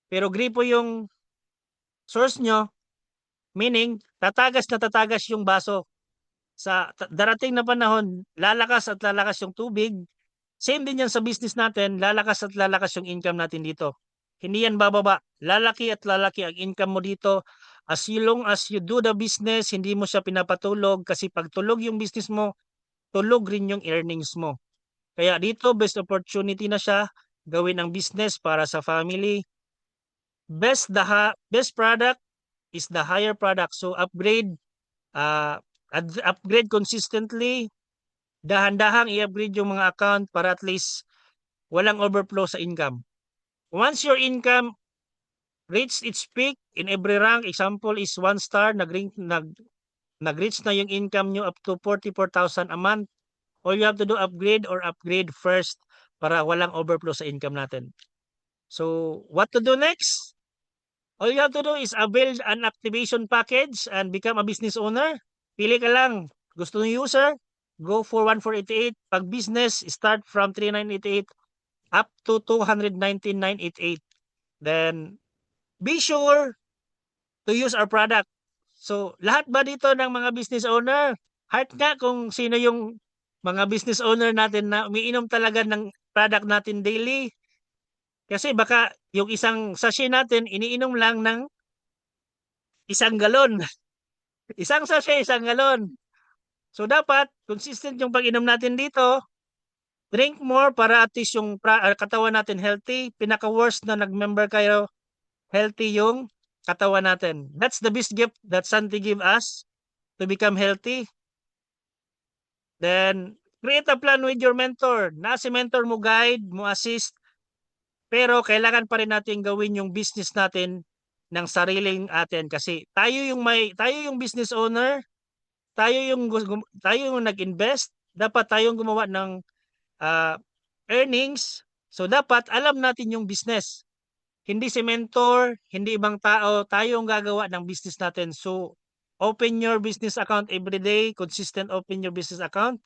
C: pero gripo yung source nyo, meaning, tatagas na tatagas yung baso. Sa darating na panahon, lalakas at lalakas yung tubig. Same din yan sa business natin, lalakas at lalakas yung income natin dito. Hindi yan bababa. Lalaki at lalaki ang income mo dito. As long as you do the business, hindi mo siya pinapatulog kasi pag tulog yung business mo, tulog rin yung earnings mo. Kaya dito, best opportunity na siya gawin ang business para sa family. Best product is the higher product. So upgrade consistently. Dahan-dahang i-upgrade yung mga account para at least walang overflow sa income. Once your income reach its peak in every rank, example is 1 star, nag-reach na yung income nyo up to 44,000 a month, all you have to do upgrade first para walang overflow sa income natin. So, what to do next? All you have to do is avail an activation package and become a business owner. Pili ka lang. Gusto ng user, go for 1488. Pag business, start from 3988 up to 219,988. Then, be sure to use our product. So, lahat ba dito ng mga business owner? Heart nga kung sino yung mga business owner natin na umiinom talaga ng product natin daily. Kasi baka yung isang sachet natin, iniinom lang ng isang galon. Isang sachet, isang galon. So, dapat consistent yung pag-inom natin dito. Drink more para at least yung katawan natin healthy. Pinaka-worst na nag-member kayo, healthy yung katawan natin. That's the best gift that Santi give us to become healthy. Then, create a plan with your mentor. Na si mentor mo guide, mo assist, pero kailangan pa rin natin gawin yung business natin ng sariling atin kasi tayo yung business owner, tayo yung nag-invest, dapat tayong gumawa ng earnings. So dapat alam natin yung business. Hindi si mentor, hindi ibang tao, tayo ang gagawa ng business natin. So open your business account every day, consistent open your business account.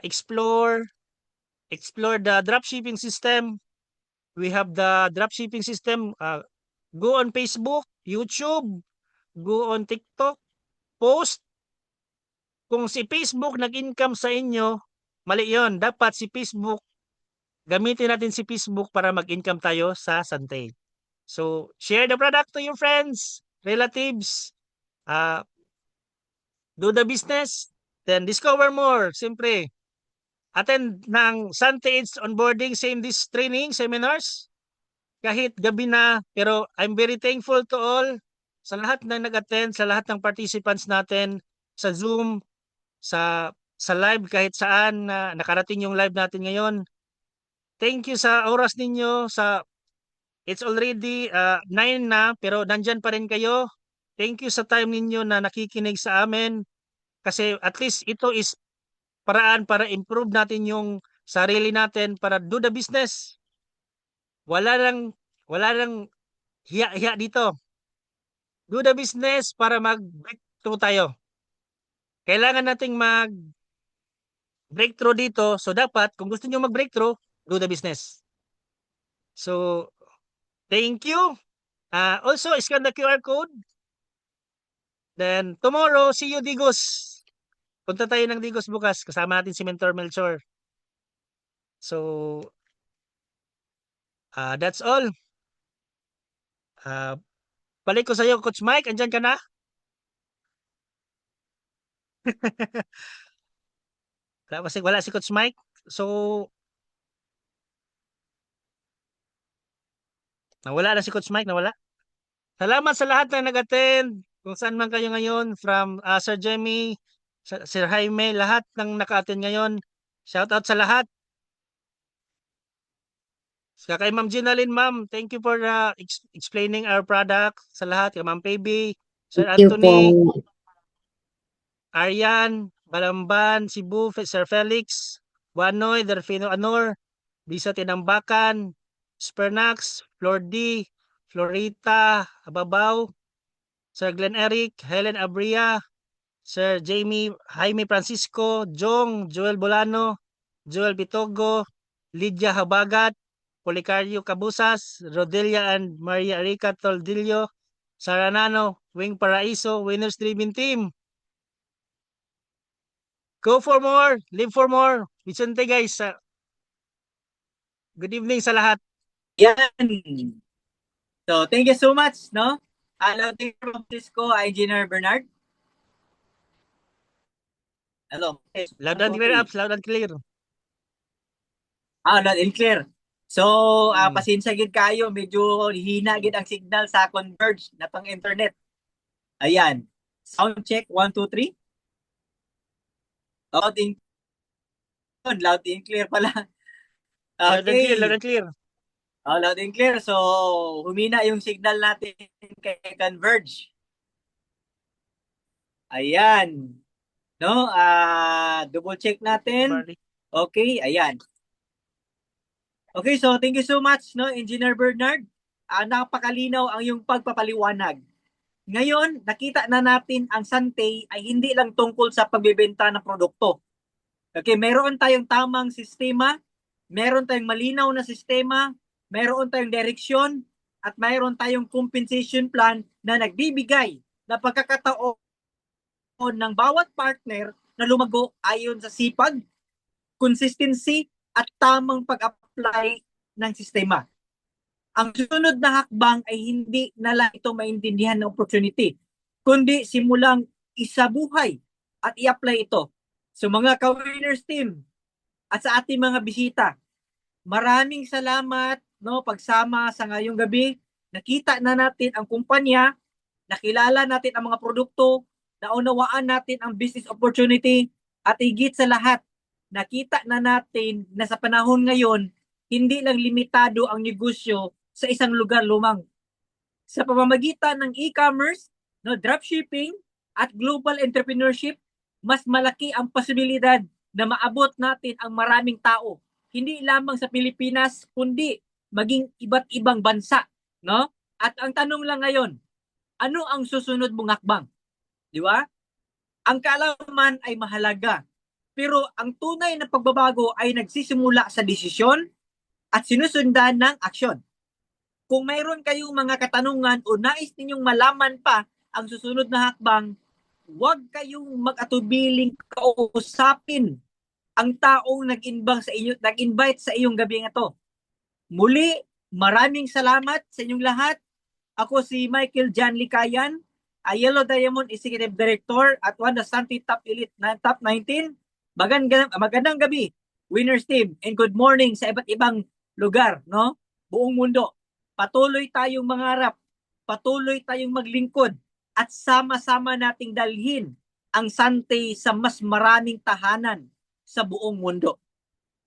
C: Explore the dropshipping system. We have the dropshipping system. Go on Facebook, YouTube, go on TikTok, post. Kung si Facebook nag-income sa inyo, mali yon. Dapat si Facebook, gamitin natin si Facebook para mag-income tayo sa Sante. So, share the product to your friends, relatives, do the business, then discover more. Siyempre, attend ng Sante Age onboarding, same this training, seminars, kahit gabi na, pero I'm very thankful to all, sa lahat ng nag-attend, sa lahat ng participants natin, sa Zoom, sa live, kahit saan na nakarating yung live natin ngayon. Thank you sa oras ninyo, it's already 9 na, pero nandyan pa rin kayo. Thank you sa time ninyo na nakikinig sa amin, kasi at least ito is paraan para improve natin yung sarili natin para do the business. Wala lang hiya dito. Do the business para mag-breakthrough tayo. Kailangan nating mag-breakthrough dito. So dapat, kung gusto nyo mag-breakthrough, do the business. So, thank you. Also, scan the QR code. Then, tomorrow, see you, Digos. Punta tayo ng Digos bukas. Kasama natin si Mentor Melchor. So, that's all. Balik ko sa iyo, Coach Mike. Andyan ka na? Kasi wala si Coach Mike. So, nawala na si Coach Mike, nawala. Salamat sa lahat na nag-attend. Kung saan man kayo ngayon, from Sir Jemmy, Sir Jaime, lahat ng naka-attend ngayon. Shout out sa lahat. Sa kay Ma'am Ginalyn, ma'am, thank you for explaining our product sa lahat. Kay Ma'am Paybe, Sir
B: Thank you po.
C: Anthony, Arian, Balamban, Cebu, Sir Felix, Wanoy, Delfino Anor, Disa Tinambakan, Spernax, Flor D, Florita, Ababaw, Sir Glenn Eric, Helen Abria, Sir Jamie, Jaime Francisco, Jong, Joel Bolano, Joel Bitogo, Lydia Habagat, Policario Cabusas, Rodelia and Maria Rica Toldillo, Saranano, Wing Paraiso, Winners Dreaming Team. Go for more, live for more. Vicente guys, good evening sa lahat.
A: Yan. So, thank you so much, no? Hello, thank you from Cisco, Engineer Bernard. Hello.
C: Loud and clear, Ups, loud and clear.
A: Loud and clear. So, pasensya gid kayo, medyo hina gid ang signal sa Converge na pang internet. Ayan. Sound check 1 2 3. Loud and clear pala. Okay.
C: Loud and clear.
A: Loud and clear. So, humina yung signal natin kay Converge. Ayan. No? Double check natin. Okay, ayan. Okay, so thank you so much, no, Engineer Bernard. napakalinaw ang iyong pagpapaliwanag. Ngayon, nakita na natin ang Sante ay hindi lang tungkol sa pagbebenta ng produkto. Okay, meron tayong tamang sistema, meron tayong malinaw na sistema, meron tayong direksyon, at meron tayong compensation plan na nagbibigay na pagkakataon ng bawat partner na lumago ayon sa sipag, consistency, at tamang pag-apply ng sistema. Ang susunod na hakbang ay hindi na lang ito maintindihan ng opportunity, kundi simulang isabuhay at i-apply ito. So mga ka-winners team at sa ating mga bisita, maraming salamat pagsama sa ngayong gabi. Nakita na natin ang kumpanya, nakilala natin ang mga produkto, naunawaan natin ang business opportunity, at higit sa lahat, nakita na natin na sa panahon ngayon, hindi lang limitado ang negosyo sa isang lugar lumang. Sa pamamagitan ng e-commerce, dropshipping, at global entrepreneurship, mas malaki ang posibilidad na maabot natin ang maraming tao. Hindi lamang sa Pilipinas, kundi maging iba't ibang bansa. No? At ang tanong lang ngayon, ano ang susunod mong hakbang? Di ba? Ang kaalaman ay mahalaga. Pero ang tunay na pagbabago ay nagsisimula sa desisyon at sinusundan ng aksyon. Kung mayroon kayong mga katanungan o nais ninyong malaman pa ang susunod na hakbang, huwag kayong mag-atubiling kausapin ang taong nag-invite sa iyong gabi ito. Muli, maraming salamat sa inyong lahat. Ako si Michael John Likayan, a Yellow Diamond Executive Director at one of Sante Top Elite na Top 19. Magandang gabi, Winners Team, and good morning sa iba't ibang lugar, buong mundo. Patuloy tayong mangarap, patuloy tayong maglingkod, at sama-sama nating dalhin ang Sante sa mas maraming tahanan sa buong mundo.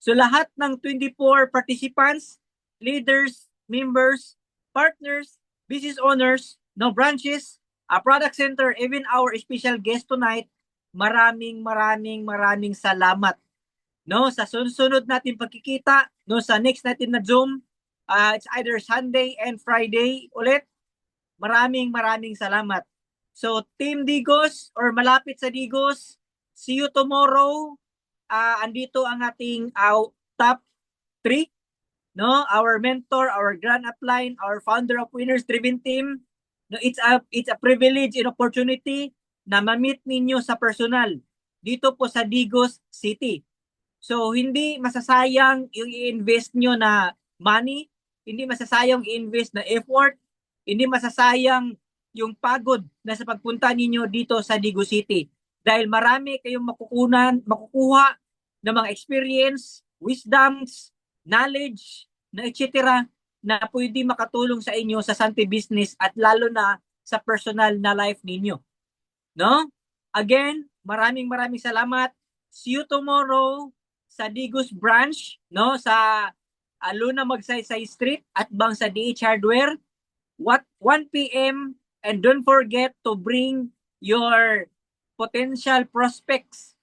A: So lahat ng 24 participants, leaders, members, partners, business owners, branches, product center, even our special guest tonight, maraming salamat. Sa sunod natin pagkikita, sa next natin na Zoom, it's either Sunday and Friday ulit. Maraming salamat. So Team Digos or malapit sa Digos, see you tomorrow. Andito ang ating top 3, our mentor, our grand upline, our founder of Winners Driven Team. It's a privilege and opportunity na ma-meet ninyo sa personal dito po sa Digos City. So hindi masasayang yung i-invest nyo na money, hindi masasayang i-invest na effort, hindi masasayang yung pagod na sa pagpunta ninyo dito sa Digos City. Dahil marami kayong makukuha ng mga experience, wisdoms, knowledge, etc. na pwede makatulong sa inyo sa Sante business at lalo na sa personal na life ninyo. Again, maraming salamat. See you tomorrow sa Digos branch, sa Luna Magsaysay Street at bang sa DH Hardware, 1 p.m. and don't forget to bring your potential prospects.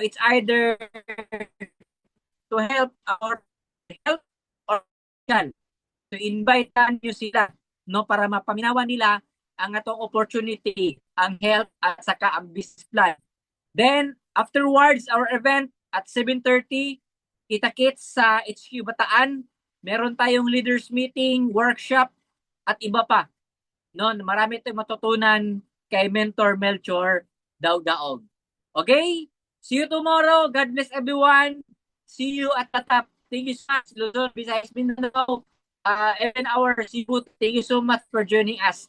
A: It's either to help or to invite nyo sila para mapaminawan nila ang atong opportunity, ang health at saka ang business plan. Then afterwards, our event at 7:30, kita-kits sa HQ Bataan. Meron tayong leaders meeting, workshop at iba pa. Marami tayong matutunan kay Mentor Melchor Daog-Daog. Okay? See you tomorrow. God bless everyone. See you at the top. Thank you so much, Luzon, Visayas, Mindanao, and our Cebu. Thank you so much for joining us.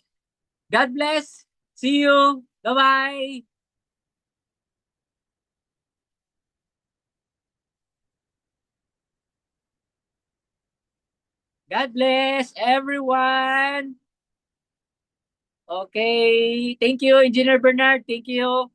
A: God bless. See you. Bye-bye. God bless everyone. Okay. Thank you, Engineer Bernard. Thank you.